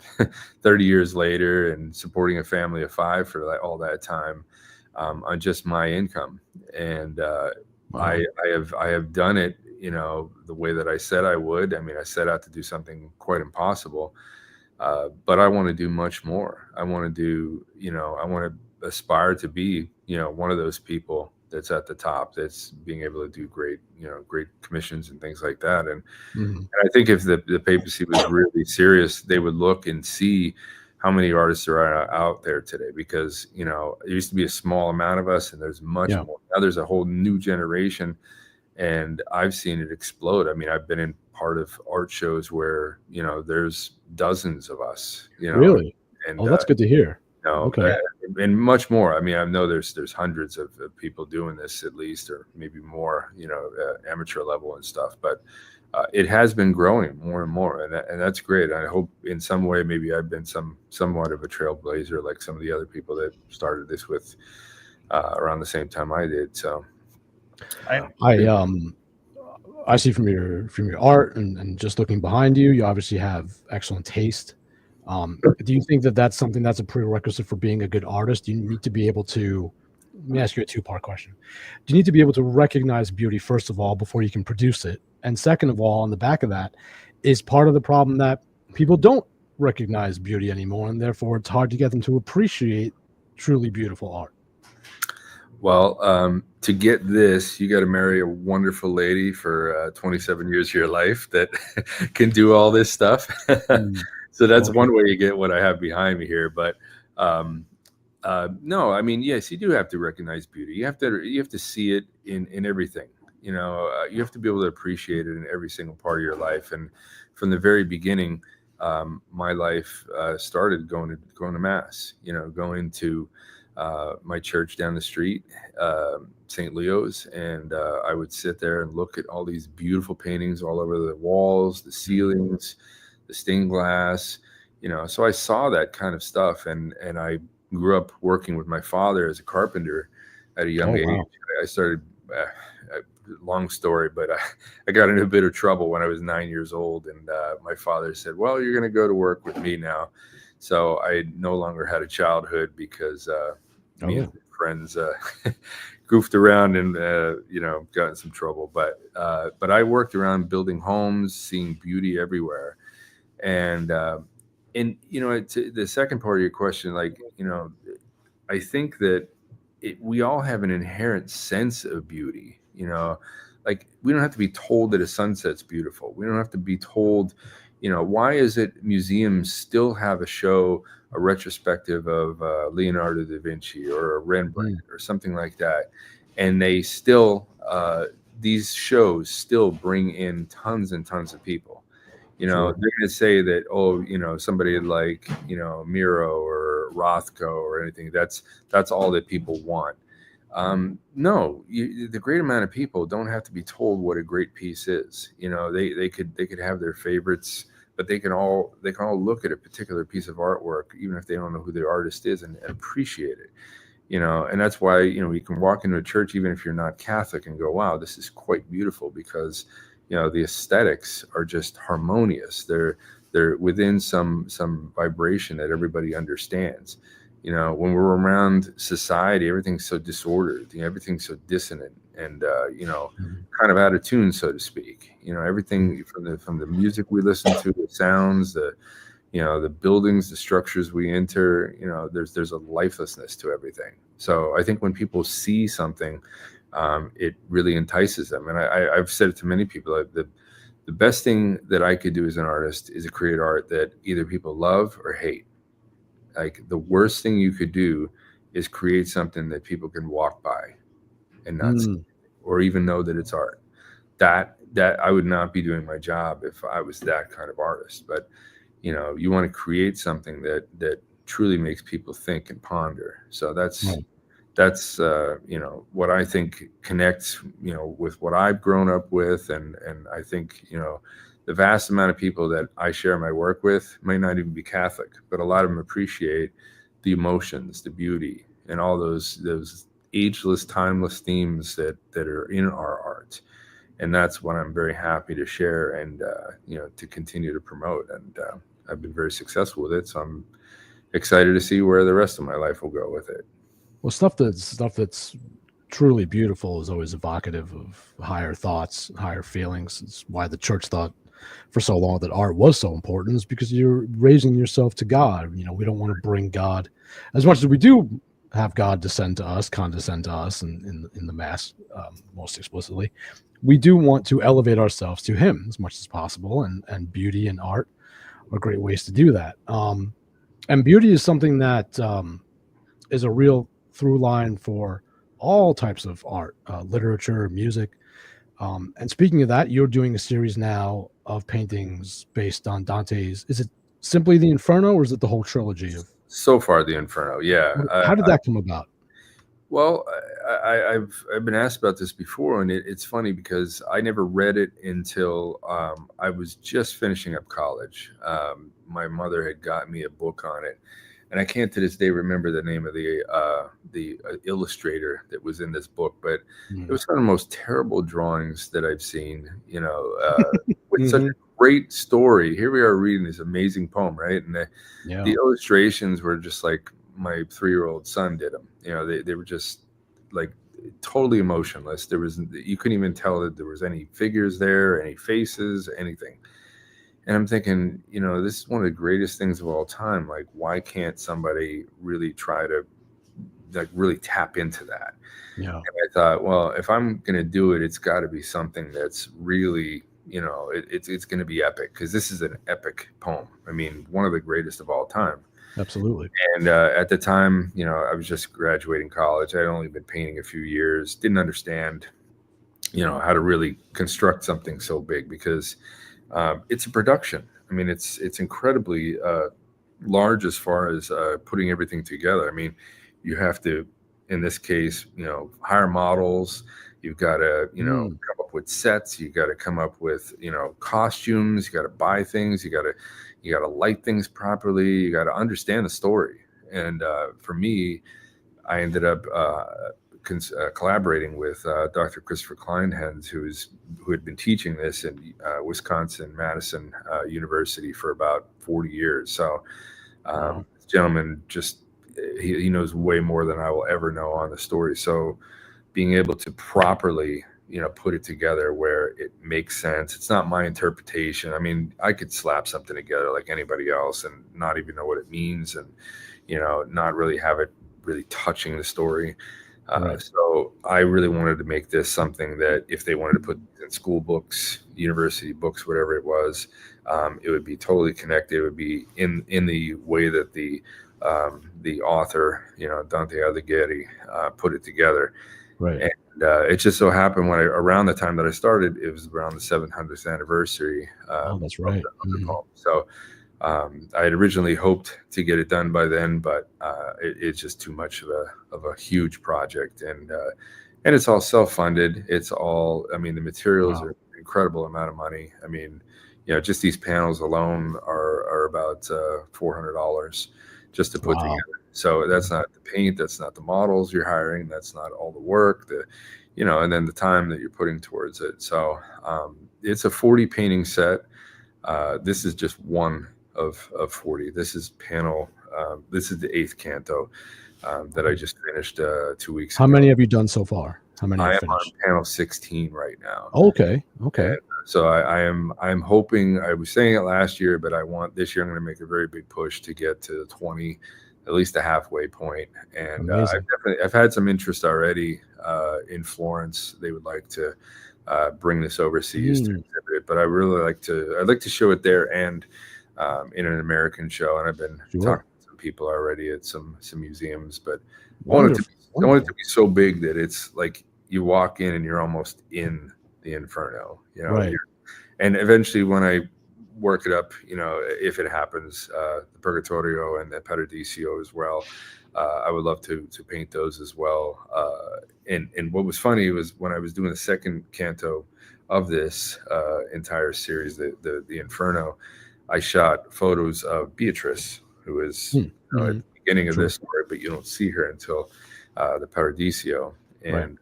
30 years later and supporting a family of 5 for all that time on just my income. And I have done it, the way that I said I would. I mean, I set out to do something quite impossible, but I want to do much more. I want to do, I want to aspire to be, one of those people that's at the top, that's being able to do great commissions and things like that. And, and I think if the papacy was really serious, they would look and see how many artists are out there today, because, it used to be a small amount of us and there's much more. Now there's a whole new generation and I've seen it explode. I mean, I've been in part of art shows where, there's dozens of us, Really? And that's good to hear. Okay. And much more. I mean, I know there's hundreds of people doing this at least, or maybe more, amateur level and stuff, but it has been growing more and more. And that's great. I hope in some way, maybe I've been somewhat of a trailblazer, like some of the other people that started this with around the same time I did. So I see from your art and just looking behind you, you obviously have excellent taste. Do you think that that's something that's a prerequisite for being a good artist? Do you need to be able to, let me ask you a 2-part question. Do you need to be able to recognize beauty, first of all, before you can produce it? And second of all, on the back of that, is part of the problem that people don't recognize beauty anymore, and therefore it's hard to get them to appreciate truly beautiful art? Well, to get this, you got to marry a wonderful lady for 27 years of your life that can do all this stuff. So that's one way you get what I have behind me here. But no, I mean, yes, you do have to recognize beauty. You have to see it in everything. You have to be able to appreciate it in every single part of your life. And from the very beginning, my life started going to mass. Going to my church down the street, St. Leo's, and I would sit there and look at all these beautiful paintings all over the walls, the ceilings, the stained glass, so I saw that kind of stuff. And I grew up working with my father as a carpenter at a young age. Wow. I started, long story, but I got into a bit of trouble when I was 9 years old. And my father said, well, you're going to go to work with me now. So I no longer had a childhood because me and friends goofed around and got in some trouble. But I worked around building homes, seeing beauty everywhere, and to the second part of your question, I think that we all have an inherent sense of beauty. Like we don't have to be told that a sunset's beautiful. We don't have to be told, why is it museums still have a show, a retrospective of Leonardo da Vinci or a Rembrandt or something like that, and they still these shows still bring in tons and tons of people. Sure. They're going to say that, somebody like, Miro or Rothko or anything, that's all that people want. No, the great amount of people don't have to be told what a great piece is. They could have their favorites, but they can all look at a particular piece of artwork, even if they don't know who the artist is, and appreciate it. And that's why, you can walk into a church, even if you're not Catholic, and go, wow, this is quite beautiful, because the aesthetics are just harmonious. They're within some vibration that everybody understands. When we're around society, everything's so disordered, everything's so dissonant and kind of out of tune, so to speak. Everything from the music we listen to, the sounds, the buildings, the structures we enter, there's a lifelessness to everything. So I think when people see something, it really entices them. And I've said it to many people, that the best thing that I could do as an artist is to create art that either people love or hate. Like the worst thing you could do is create something that people can walk by and not see, or even know that it's art. That I would not be doing my job if I was that kind of artist. But you want to create something that truly makes people think and ponder. So that's what I think connects with what I've grown up with, and I think the vast amount of people that I share my work with may not even be Catholic, but a lot of them appreciate the emotions, the beauty, and all those ageless, timeless themes that are in our art. And that's what I'm very happy to share and to continue to promote. And I've been very successful with it, so I'm excited to see where the rest of my life will go with it. Well, stuff that's truly beautiful is always evocative of higher thoughts, higher feelings. It's why the church thought for so long that art was so important, is because you're raising yourself to God. We don't want to bring God, as much as we do have God condescend to us in the Mass, most explicitly. We do want to elevate ourselves to Him as much as possible, and beauty and art are great ways to do that. And beauty is something that is a real through line for all types of art, literature, music. And speaking of that, you're doing a series now of paintings based on Dante's. Is it simply the Inferno, or is it the whole trilogy of? So far, the Inferno, yeah. How did that come about? Well, I've been asked about this before, and it's funny because I never read it until I was just finishing up college. My mother had got me a book on it, and I can't to this day remember the name of the illustrator that was in this book, but it was one of the most terrible drawings that I've seen. With such a great story. Here we are reading this amazing poem, right? And the illustrations were just like my 3-year-old son did them. They were just like totally emotionless. You couldn't even tell that there was any figures there, any faces, anything. And I'm thinking, this is one of the greatest things of all time. Like, why can't somebody really try to really tap into that? Yeah. And I thought, well, if I'm going to do it, it's got to be something that's really, it's going to be epic, because this is an epic poem. I mean, one of the greatest of all time. Absolutely. And at the time, I was just graduating college. I'd only been painting a few years, didn't understand, how to really construct something so big, because it's a production. I mean, it's incredibly large as far as putting everything together. I mean, you have to, in this case, hire models. You've got to, come up with sets. You got to come up with, costumes. You got to buy things. You got to light things properly. You got to understand the story. And for me, I ended up collaborating with Dr. Christopher Kleinhens, who had been teaching this in Wisconsin-Madison University for about 40 years. So this gentleman just he knows way more than I will ever know on the story. So being able to properly, put it together where it makes sense. It's not my interpretation. I mean, I could slap something together like anybody else and not even know what it means, and not really have it really touching the story. Right. So I really wanted to make this something that if they wanted to put in school books, university books, whatever it was, it would be totally connected. It would be in the way that the author, Dante Alighieri, put it together. Right. And it just so happened around the time that I started, it was around the 700th anniversary. Oh, that's right. Of the poem. So I had originally hoped to get it done by then, but it's just too much of a huge project, and it's all self-funded. It's all, I mean, the materials are an incredible amount of money. I mean, just these panels alone are about $400 just to put together. So that's not the paint, that's not the models you're hiring, that's not all the work, and then the time that you're putting towards it. So it's a 40 painting set. This is just one of 40. This is this is the 8th canto that I just finished 2 weeks ago. How many have you done so far? How many I have am on finished? panel 16 right now. Okay. And so I'm hoping, I was saying it last year, but this year I'm going to make a very big push to get to 20, at least a halfway point. And I've had some interest already in Florence. They would like to bring this overseas to exhibit it, but I'd like to show it there and in an American show. And I've been talking to some people already at some museums, but I want it to be so big that it's like you walk in and you're almost in the Inferno, Right. And eventually when I work it up, if it happens, the Purgatorio and the Paradiso as well, I would love to paint those as well. And what was funny was when I was doing the second canto of this entire series, the Inferno, I shot photos of Beatrice, who is at the beginning of this story, but you don't see her until the Paradiso. And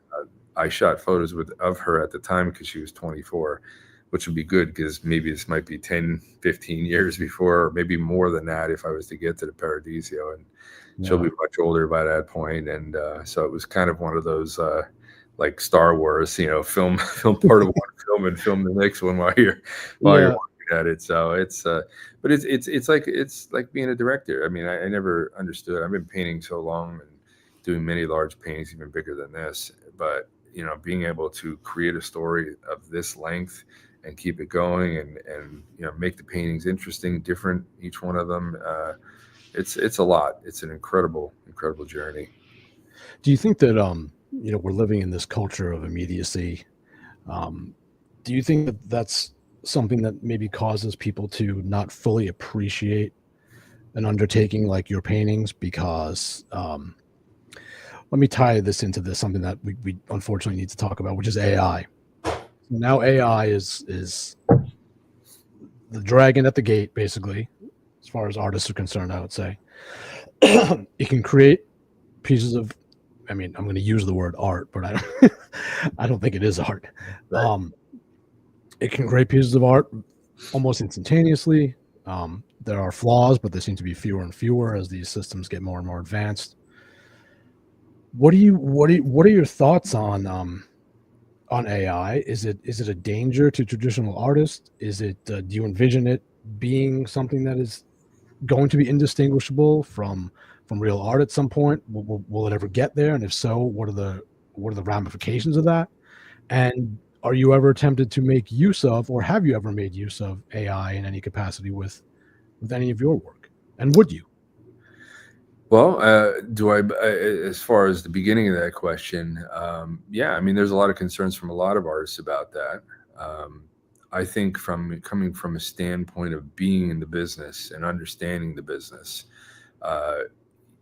I shot photos of her at the time because she was 24, which would be good because maybe this might be 10, 15 years before, or maybe more than that if I was to get to the Paradiso. And she'll be much older by that point. And so it was kind of one of those like Star Wars, film part of one film and film the next one while you're working at it. So it's but it's like being a director. I mean, I never understood. I've been painting so long and doing many large paintings, even bigger than this. But being able to create a story of this length and keep it going and make the paintings interesting, different, each one of them. It's a lot. It's an incredible journey. Do you think that we're living in this culture of immediacy? Do you think that that's something that maybe causes people to not fully appreciate an undertaking like your paintings? Because let me tie this into something that we unfortunately need to talk about, which is AI. Now AI is the dragon at the gate, basically, as far as artists are concerned, I would say. It can create pieces of, I mean, I'm going to use the word art, but I don't think it is art. Right. It can create pieces of art almost instantaneously. There are flaws, but there seem to be fewer and fewer as these systems get more and more advanced. What are your thoughts on AI? Is it a danger to traditional artists? Is it do you envision it being something that is going to be indistinguishable from real art at some point? Will it ever get there? And if so, what are the ramifications of that? And are you ever tempted to make use of, or have you ever made use of AI in any capacity with any of your work? And would you? Well, as far as the beginning of that question, yeah, I mean, there's a lot of concerns from a lot of artists about that. I think coming from a standpoint of being in the business and understanding the business,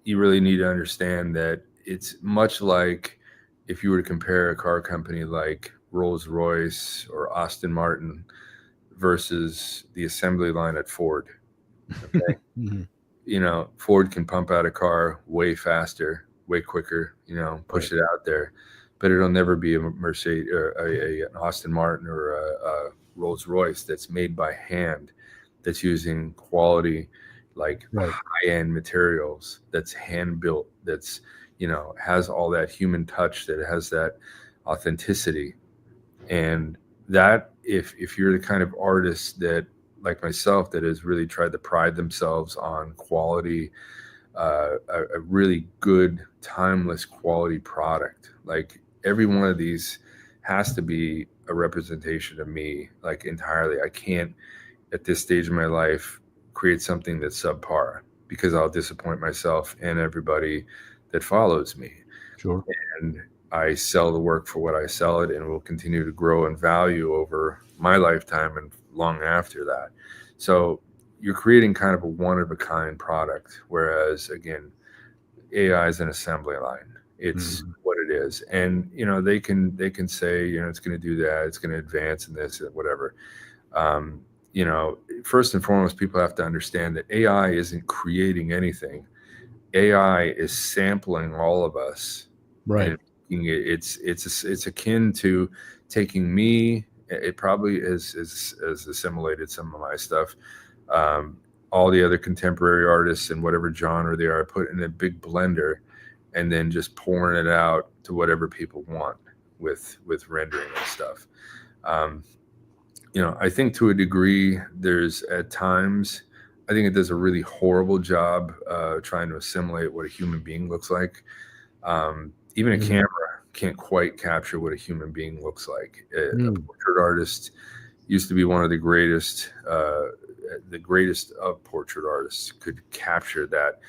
you really need to understand that it's much like if you were to compare a car company like Rolls-Royce or Aston Martin versus the assembly line at Ford. Okay. Ford can pump out a car way faster, way quicker, push it out there, but it'll never be a Mercedes or an Aston Martin or a Rolls-Royce that's made by hand, that's using quality like Right. high-end materials, that's hand built, that's, you know, has all that human touch, that has that authenticity. And that, if you're the kind of artist that, like myself, that has really tried to pride themselves on quality, a really good, timeless quality product, like every one of these has to be a representation of me, like entirely. I can't, at this stage of my life, create something that's subpar, because I'll disappoint myself and everybody that follows me. Sure. And I sell the work for what I sell it, and will continue to grow in value over my lifetime and long after that. So you're creating kind of a one of a kind product, whereas again, AI is an assembly line. It's what it is. And you know, they can say, you know, it's going to do that, it's going to advance in this, whatever. You know, first and foremost, people have to understand that AI isn't creating anything. AI is sampling all of us. Right. And it's akin to taking me. It probably has assimilated some of my stuff. All the other contemporary artists in whatever genre they are, put in a big blender, and then just pouring it out to whatever people want with rendering and stuff. You know, I think to a degree, there's at times, I think it does a really horrible job trying to assimilate what a human being looks like. Even a camera can't quite capture what a human being looks like. A portrait artist used to be one of the greatest of portrait artists, could capture that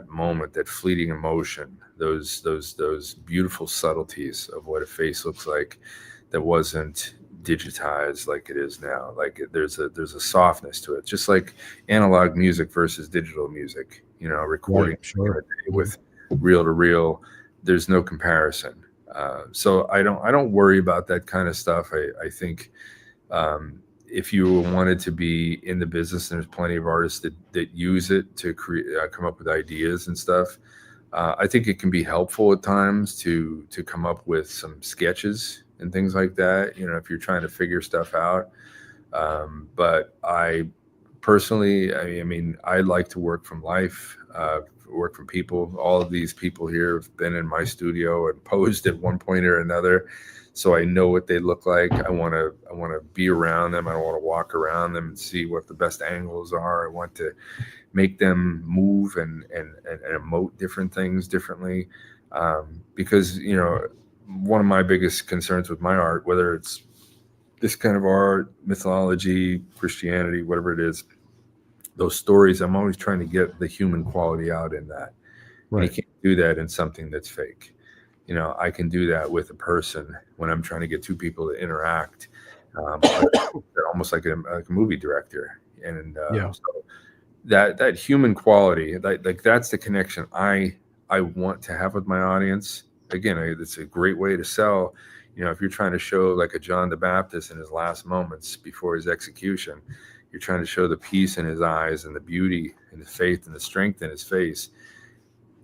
moment, that fleeting emotion, those beautiful subtleties of what a face looks like, that wasn't digitized like it is now. Like there's a softness to it, just like analog music versus digital music. You know, recording with reel to reel, there's no comparison. So I don't worry about that kind of stuff. I think if you wanted to be in the business, and there's plenty of artists that use it to create, come up with ideas and stuff. I think it can be helpful at times to come up with some sketches and things like that, you know, if you're trying to figure stuff out. But I personally, I mean, I like to work from life, work from people. All of these people here have been in my studio and posed at one point or another. So I know what they look like. I want to be around them. I want to walk around them and see what the best angles are. I want to make them move and emote different things differently. Because, you know, one of my biggest concerns with my art, whether it's this kind of art, mythology, Christianity, whatever it is, those stories, I'm always trying to get the human quality out in that. Right. And you can't do that in something that's fake. You know, I can do that with a person when I'm trying to get two people to interact, almost like a movie director. And so that human quality, like that's the connection I want to have with my audience. Again, it's a great way to sell. You know, if you're trying to show like a John the Baptist in his last moments before his execution, you're trying to show the peace in his eyes and the beauty and the faith and the strength in his face,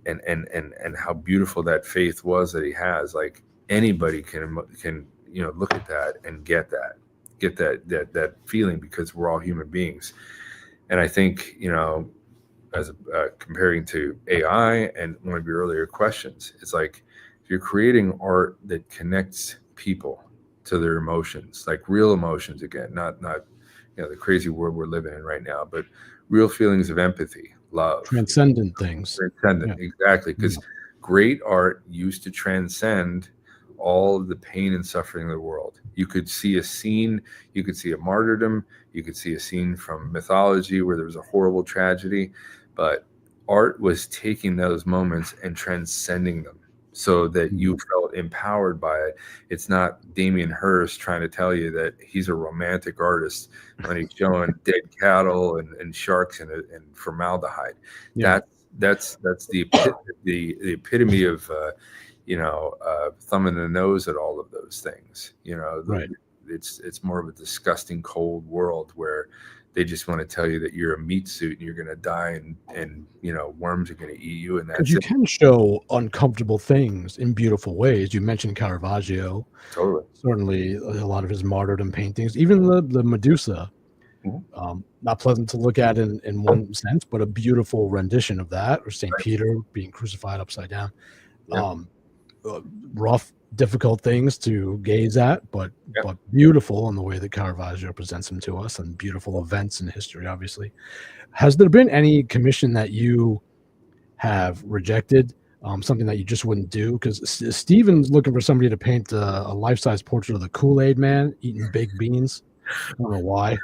and how beautiful that faith was that he has. Like anybody can you know, look at that and get that feeling, because we're all human beings. And I think, you know, as comparing to AI and one of your earlier questions, it's like, if you're creating art that connects people to their emotions, like real emotions, again, not you know, the crazy world we're living in right now, but real feelings of empathy, love, transcendent things. Exactly, because great art used to transcend all of the pain and suffering of the world. You could see a scene, you could see a martyrdom, you could see a scene from mythology where there was a horrible tragedy, but art was taking those moments and transcending them, so that you felt empowered by it. It's not Damien Hirst trying to tell you that he's a romantic artist when he's showing dead cattle and sharks and formaldehyde. That's the epitome of you know, thumb in the nose at all of those things. You know, it's more of a disgusting cold world where they just want to tell you that you're a meat suit and you're going to die, and you know, worms are going to eat you. And that's you can show uncomfortable things in beautiful ways. You mentioned Caravaggio. Totally. Certainly a lot of his martyrdom paintings, even the Medusa Not pleasant to look at in one sense, but a beautiful rendition of that, or St. Peter being crucified upside down. Rough, difficult things to gaze at, but beautiful in the way that Caravaggio presents them to us, and beautiful events in history, obviously. Has there been any commission that you have rejected, something that you just wouldn't do? Because Steven's looking for somebody to paint a life-size portrait of the Kool-Aid Man eating baked beans. I don't know why.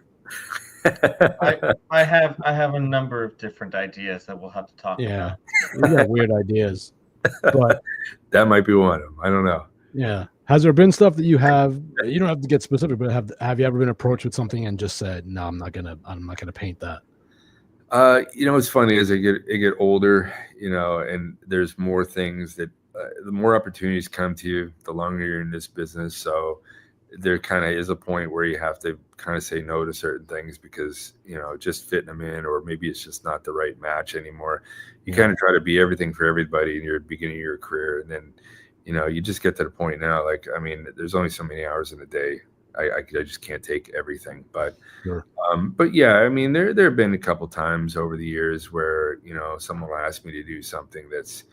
I have a number of different ideas that we'll have to talk about. You got weird ideas, but that might be one of them. I don't know. Yeah. Has there been stuff that you have? You don't have to get specific, but have you ever been approached with something and just said, "No, I'm not gonna paint that"? It's funny as I get older, and there's more things that the more opportunities come to you, the longer you're in this business. So there kind of is a point where you have to kind of say no to certain things because, just fitting them in, or maybe it's just not the right match anymore. You kind of try to be everything for everybody in your beginning of your career. And then, you just get to the point now, there's only so many hours in a day. I just can't take everything, but yeah, there have been a couple times over the years where, someone will ask me to do something that's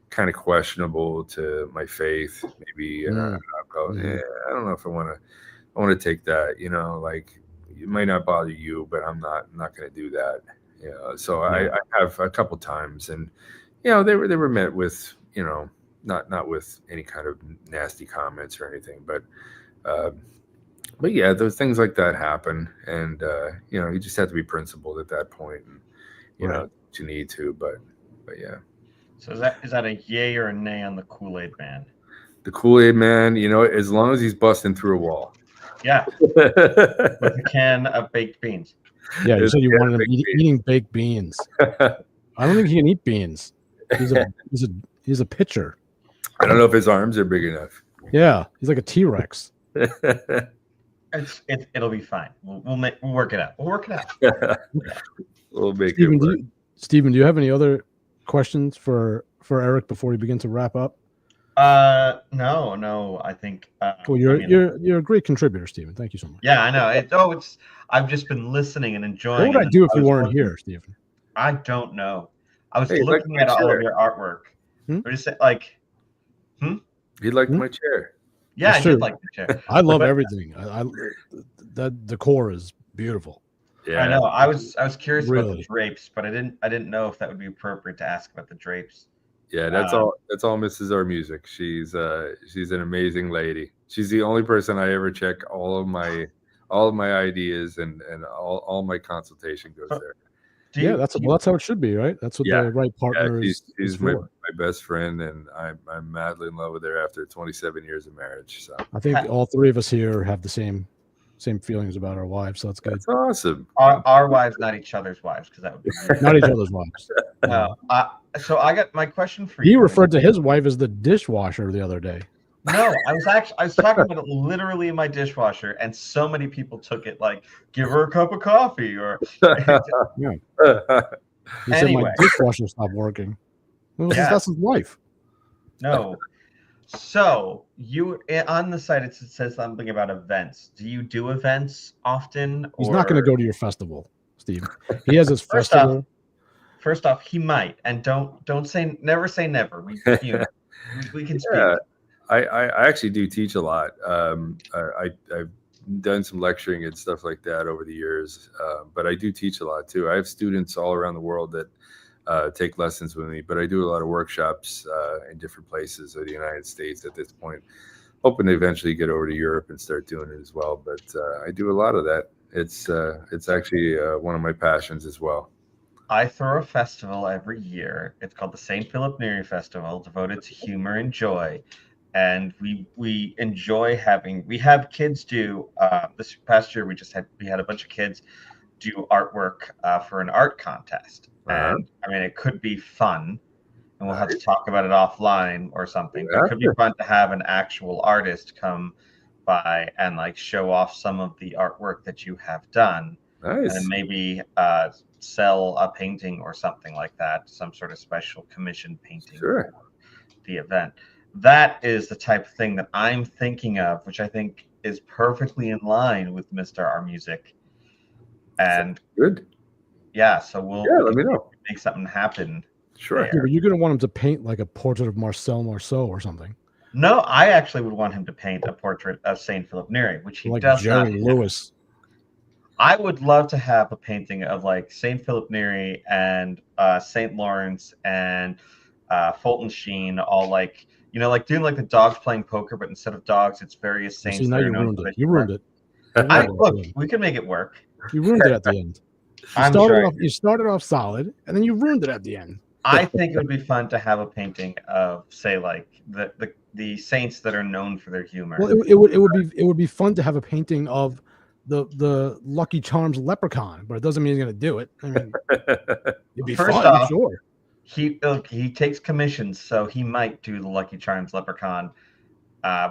kind of questionable to my faith. Maybe I'll go, I don't know if I want to take that, it might not bother you, but I'm not going to do that. So I have a couple times, and, they were met with, not with any kind of nasty comments or anything, but yeah, those things like that happen, and you just have to be principled at that point, and you need to, but yeah. So is that a yay or a nay on the Kool-Aid Man? The Kool-Aid Man, as long as he's busting through a wall. Yeah, with a can of baked beans. Yeah, you said you wanted him eating baked beans. I don't think he can eat beans. He's a pitcher. I don't know if his arms are big enough. Yeah, he's like a T-Rex. It'll be fine. We'll work it out. We'll work it out. We'll make Steven, it work. Steven, do you have any other questions for Eric before we begin to wrap up? No. I think. Well, you're a great contributor, Steven. Thank you so much. Yeah, I know. I've just been listening and enjoying. What would I do if you weren't here, Steven? I don't know. I was looking at all of your artwork. Or just like, He liked my chair. Yeah, I did like the chair. I love everything. The decor is beautiful. Yeah, I know. I was curious about the drapes, but I didn't know if that would be appropriate to ask about the drapes. Yeah, that's all Mrs. Armusik. She's an amazing lady. She's the only person I ever check all of my ideas and all my consultation goes there. That's how it should be, right? That's what the right partner is. She's my best friend, and I'm madly in love with her after 27 years of marriage. So I think all three of us here have the same feelings about our wives, so that's good. That's awesome. Our wives, not each other's wives, because that would be not each other's wives. No. So I got my question for you. He referred to his wife as the dishwasher the other day. No, I was talking about it literally in my dishwasher, and so many people took it like, give her a cup of coffee, or He said my dishwasher stopped working. That's his wife. No. So you on the site it says something about events. Do you do events often? He's not going to go to your festival, Steve. He has his festival. First off, he might, and don't say never say never. We can speak. Yeah, I actually do teach a lot. I've done some lecturing and stuff like that over the years, but I do teach a lot too. I have students all around the world that take lessons with me, but I do a lot of workshops in different places of the United States at this point, hoping to eventually get over to Europe and start doing it as well. But I do a lot of that. It's actually one of my passions as well. I throw a festival every year. It's called the St. Philip Neri Festival, devoted to humor and joy. And we enjoy we have kids do this past year. We had a bunch of kids do artwork for an art contest. And it could be fun, and we'll have to talk about it offline or something. But it could be fun to have an actual artist come by and show off some of the artwork that you have done. Nice. And maybe sell a painting or something like that, some sort of special commission painting for the event. That is the type of thing that I'm thinking of, which I think is perfectly in line with Mr. Armusik. And good. Yeah, so let me know. Make something happen. Sure. Yeah, but you're gonna want him to paint like a portrait of Marcel Marceau or something. No, I actually would want him to paint a portrait of Saint Philip Neri, which he like does Jerry not. Lewis. I would love to have a painting of like Saint Philip Neri and Saint Lawrence and Fulton Sheen, all like like doing like the dogs playing poker, but instead of dogs, it's various saints. See, now that are you known ruined for it. their You ruined humor. it. Look, we can make it work. You ruined it at the end. You started off solid, and then you ruined it at the end. I think it would be fun to have a painting of, say, like the saints that are known for their humor. Well, it would be fun to have a painting of the Lucky Charms leprechaun, but it doesn't mean he's going to do it. I mean, it'd be First fun, off, sure. He takes commissions, so he might do the Lucky Charms leprechaun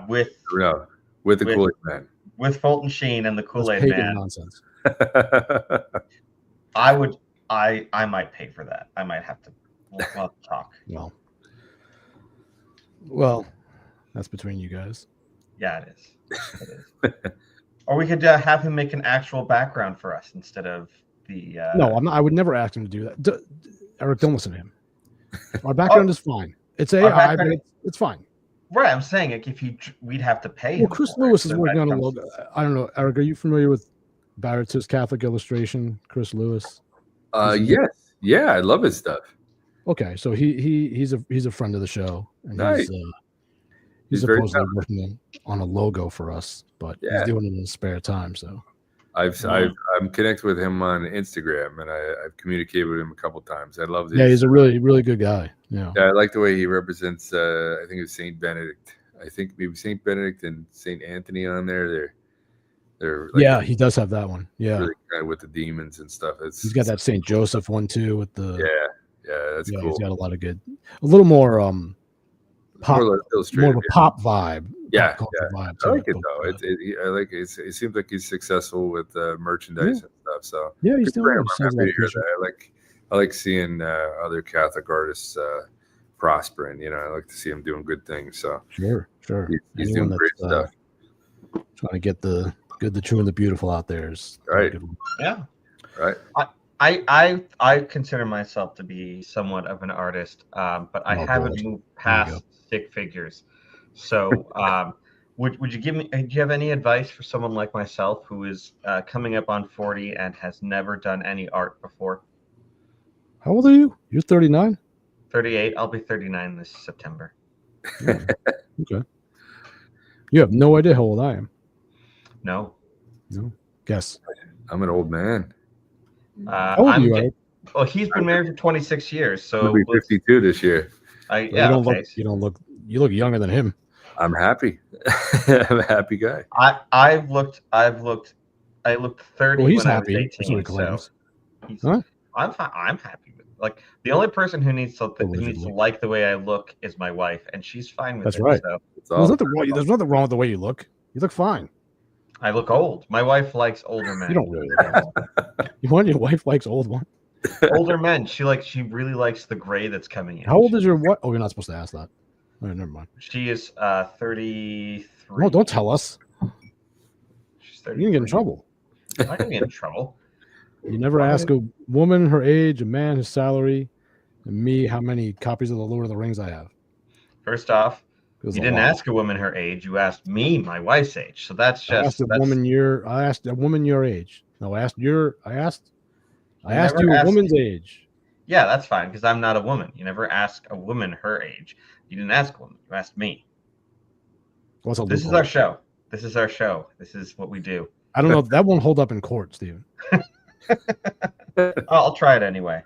with the Kool-Aid Man, with Fulton Sheen and the Kool-Aid Man. Nonsense. I might pay for that. I might have to. We'll talk. Well, that's between you guys. Yeah, it is. Or we could have him make an actual background for us instead of the. No, I'm not. I would never ask him to do that. Eric, don't listen to him. Our background is fine. It's AI, but it's fine. Right, I'm saying like we'd have to pay. Well, Chris Lewis is working on a logo. I don't know, Eric. Are you familiar with Barrett's Catholic Illustration? Chris Lewis. Yes, yeah, I love his stuff. Okay, so he's a friend of the show, and nice. he's supposedly working on a logo for us, but he's doing it in his spare time. So I'm connected with him on Instagram, and I've communicated with him a couple times. I love this. Yeah, he's a really good guy. Yeah, I like the way he represents. I think it's Saint Benedict. I think maybe Saint Benedict and Saint Anthony on there. They're like, he does have that one. Yeah, really kind of with the demons and stuff. He's got that Saint Joseph one too with the. Yeah, that's cool. He's got a lot of good, a little more pop, more of a pop vibe. Yeah, vibe I like it though. I like it. It seems like he's successful with merchandise and stuff. So he's doing. I'm happy to hear that. I like seeing other Catholic artists prospering. I like to see him doing good things. So sure, he's doing great stuff. Trying to get the good, the true, and the beautiful out there is right. Yeah, right. I consider myself to be somewhat of an artist, but I haven't moved past stick figures. So, would you give me? Do you have any advice for someone like myself who is coming up on 40 and has never done any art before? How old are you? You're 39. 38. I'll be 39 this September. Yeah. Okay. You have no idea how old I am. No. Guess. I'm an old man. How old are you, Eric? Well, he's been married for 26 years, so he'll be 52 this year. You look younger than him. I'm happy. I'm a happy guy. I looked 30 well, he's when happy. I was 18. So I'm happy with like the only person who needs to like the way I look is my wife, and she's fine with it. That's right. So. There's nothing wrong with the way you look. You look fine. I look old. My wife likes older men. You don't really look. Your wife likes old one. Older men. She really likes the gray that's coming in. How old is your what? Oh, you're not supposed to ask that. All right, never mind. She is 33. No, don't tell us. She's 33. You're gonna get in trouble. I'm not gonna get in trouble. You never ask a woman her age, a man his salary, and me how many copies of the Lord of the Rings I have. First off, you didn't ask a woman her age. You asked me my wife's age. So that's just. I asked a woman your age. No, I asked you a woman's age. Yeah, that's fine because I'm not a woman. You never ask a woman her age. You didn't ask a woman. You asked me. This is our show. This is what we do. I don't know. That won't hold up in court, Steven. I'll try it anyway.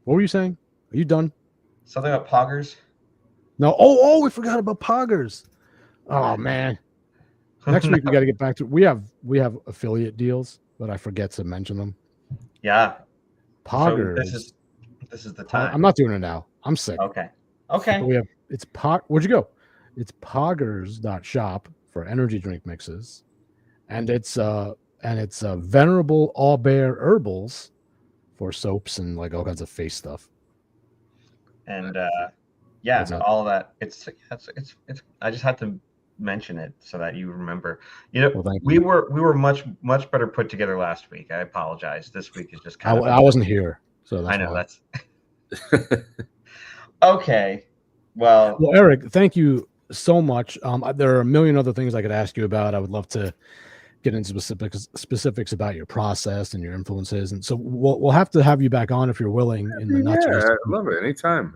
What were you saying? Are you done? Something about poggers? No. Oh, we forgot about poggers. Oh man. Next week we got to get back to. We have affiliate deals, but I forget to mention them. Yeah. Poggers. So this is the time. I'm not doing it now. I'm sick. Okay. Where'd you go? It's poggers.shop for energy drink mixes, and it's Venerable Aubert Herbals for soaps and like all kinds of face stuff. And all of that. It's I just had to mention it so that you remember. You know, Well, thank we you. were much better put together last week. I apologize. This week is just kind of. I wasn't here, so that's I know why. that's okay. Well, Eric, thank you so much. There are a million other things I could ask you about. I would love to get into specifics about your process and your influences, and so we'll have to have you back on if you're willing in the not too Yeah, distant. I love it.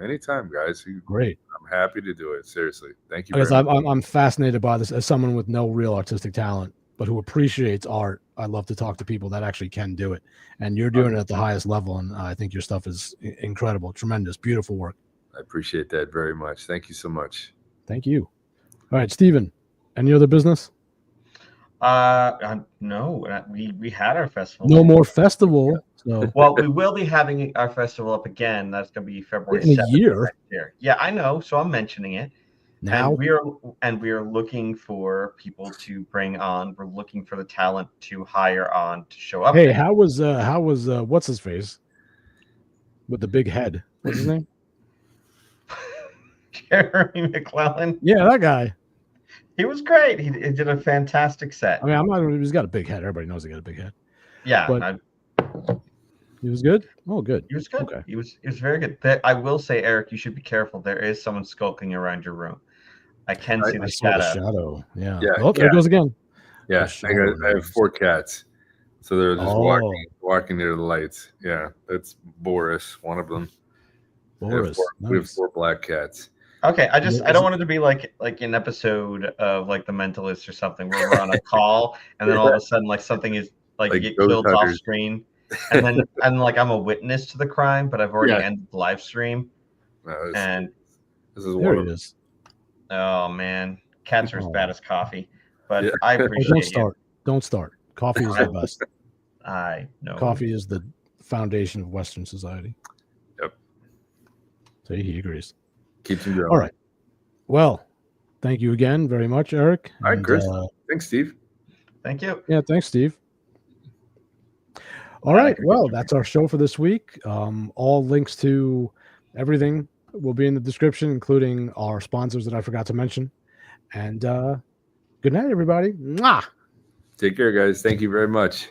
Anytime, guys. Great. I'm happy to do it. Seriously, thank you. Because Very much. I'm fascinated by this as someone with no real artistic talent, but who appreciates art. I love to talk to people that actually can do it, and you're doing it at the highest level. And I think your stuff is incredible, tremendous, beautiful work. I appreciate that very much. Thank you so much. Thank you. All right, Stephen, any other business? No, we had our festival. No more festival. So. Well, we will be having our festival up again. That's going to be February in a 7th year. next year. Yeah, I know. So I'm mentioning it. Now and we are looking for people to bring on. We're looking for the talent to hire on to show up. Hey, how was what's his face with the big head? What's his name? Jeremy McClellan. Yeah, that guy. He was great. He did a fantastic set. I mean, I'm not. He's got a big head. Everybody knows he got a big head. Yeah, but he was good. Oh, good. He was good. Okay. He was very good. I will say, Eric, you should be careful. There is someone skulking around your room. I can see the shadow. Yeah. Yeah. Oh, there it goes again. Yeah. I have 4 cats. So they're just walking near the lights. Yeah. That's Boris, one of them. Boris. We have 4 black cats. Okay. I don't want it to be like an episode of like The Mentalist or something where we're on a call and then all of a sudden like something is like you get killed off screen. And then I'm a witness to the crime, but I've already ended the live stream. No, this is there it is. Oh man, cats are as bad as coffee, but I appreciate it. Don't start. Coffee is the best. I know. Coffee is the foundation of Western society. Yep. So he agrees. Keeps him going. All right. Well, thank you again very much, Eric. All right, Chris. Thanks, Steve. Thank you. Yeah, thanks, Steve. All right. Well, that's our show for this week. All links to everything will be in the description, including our sponsors that I forgot to mention. And good night, everybody. Mwah! Take care, guys. Thank you very much.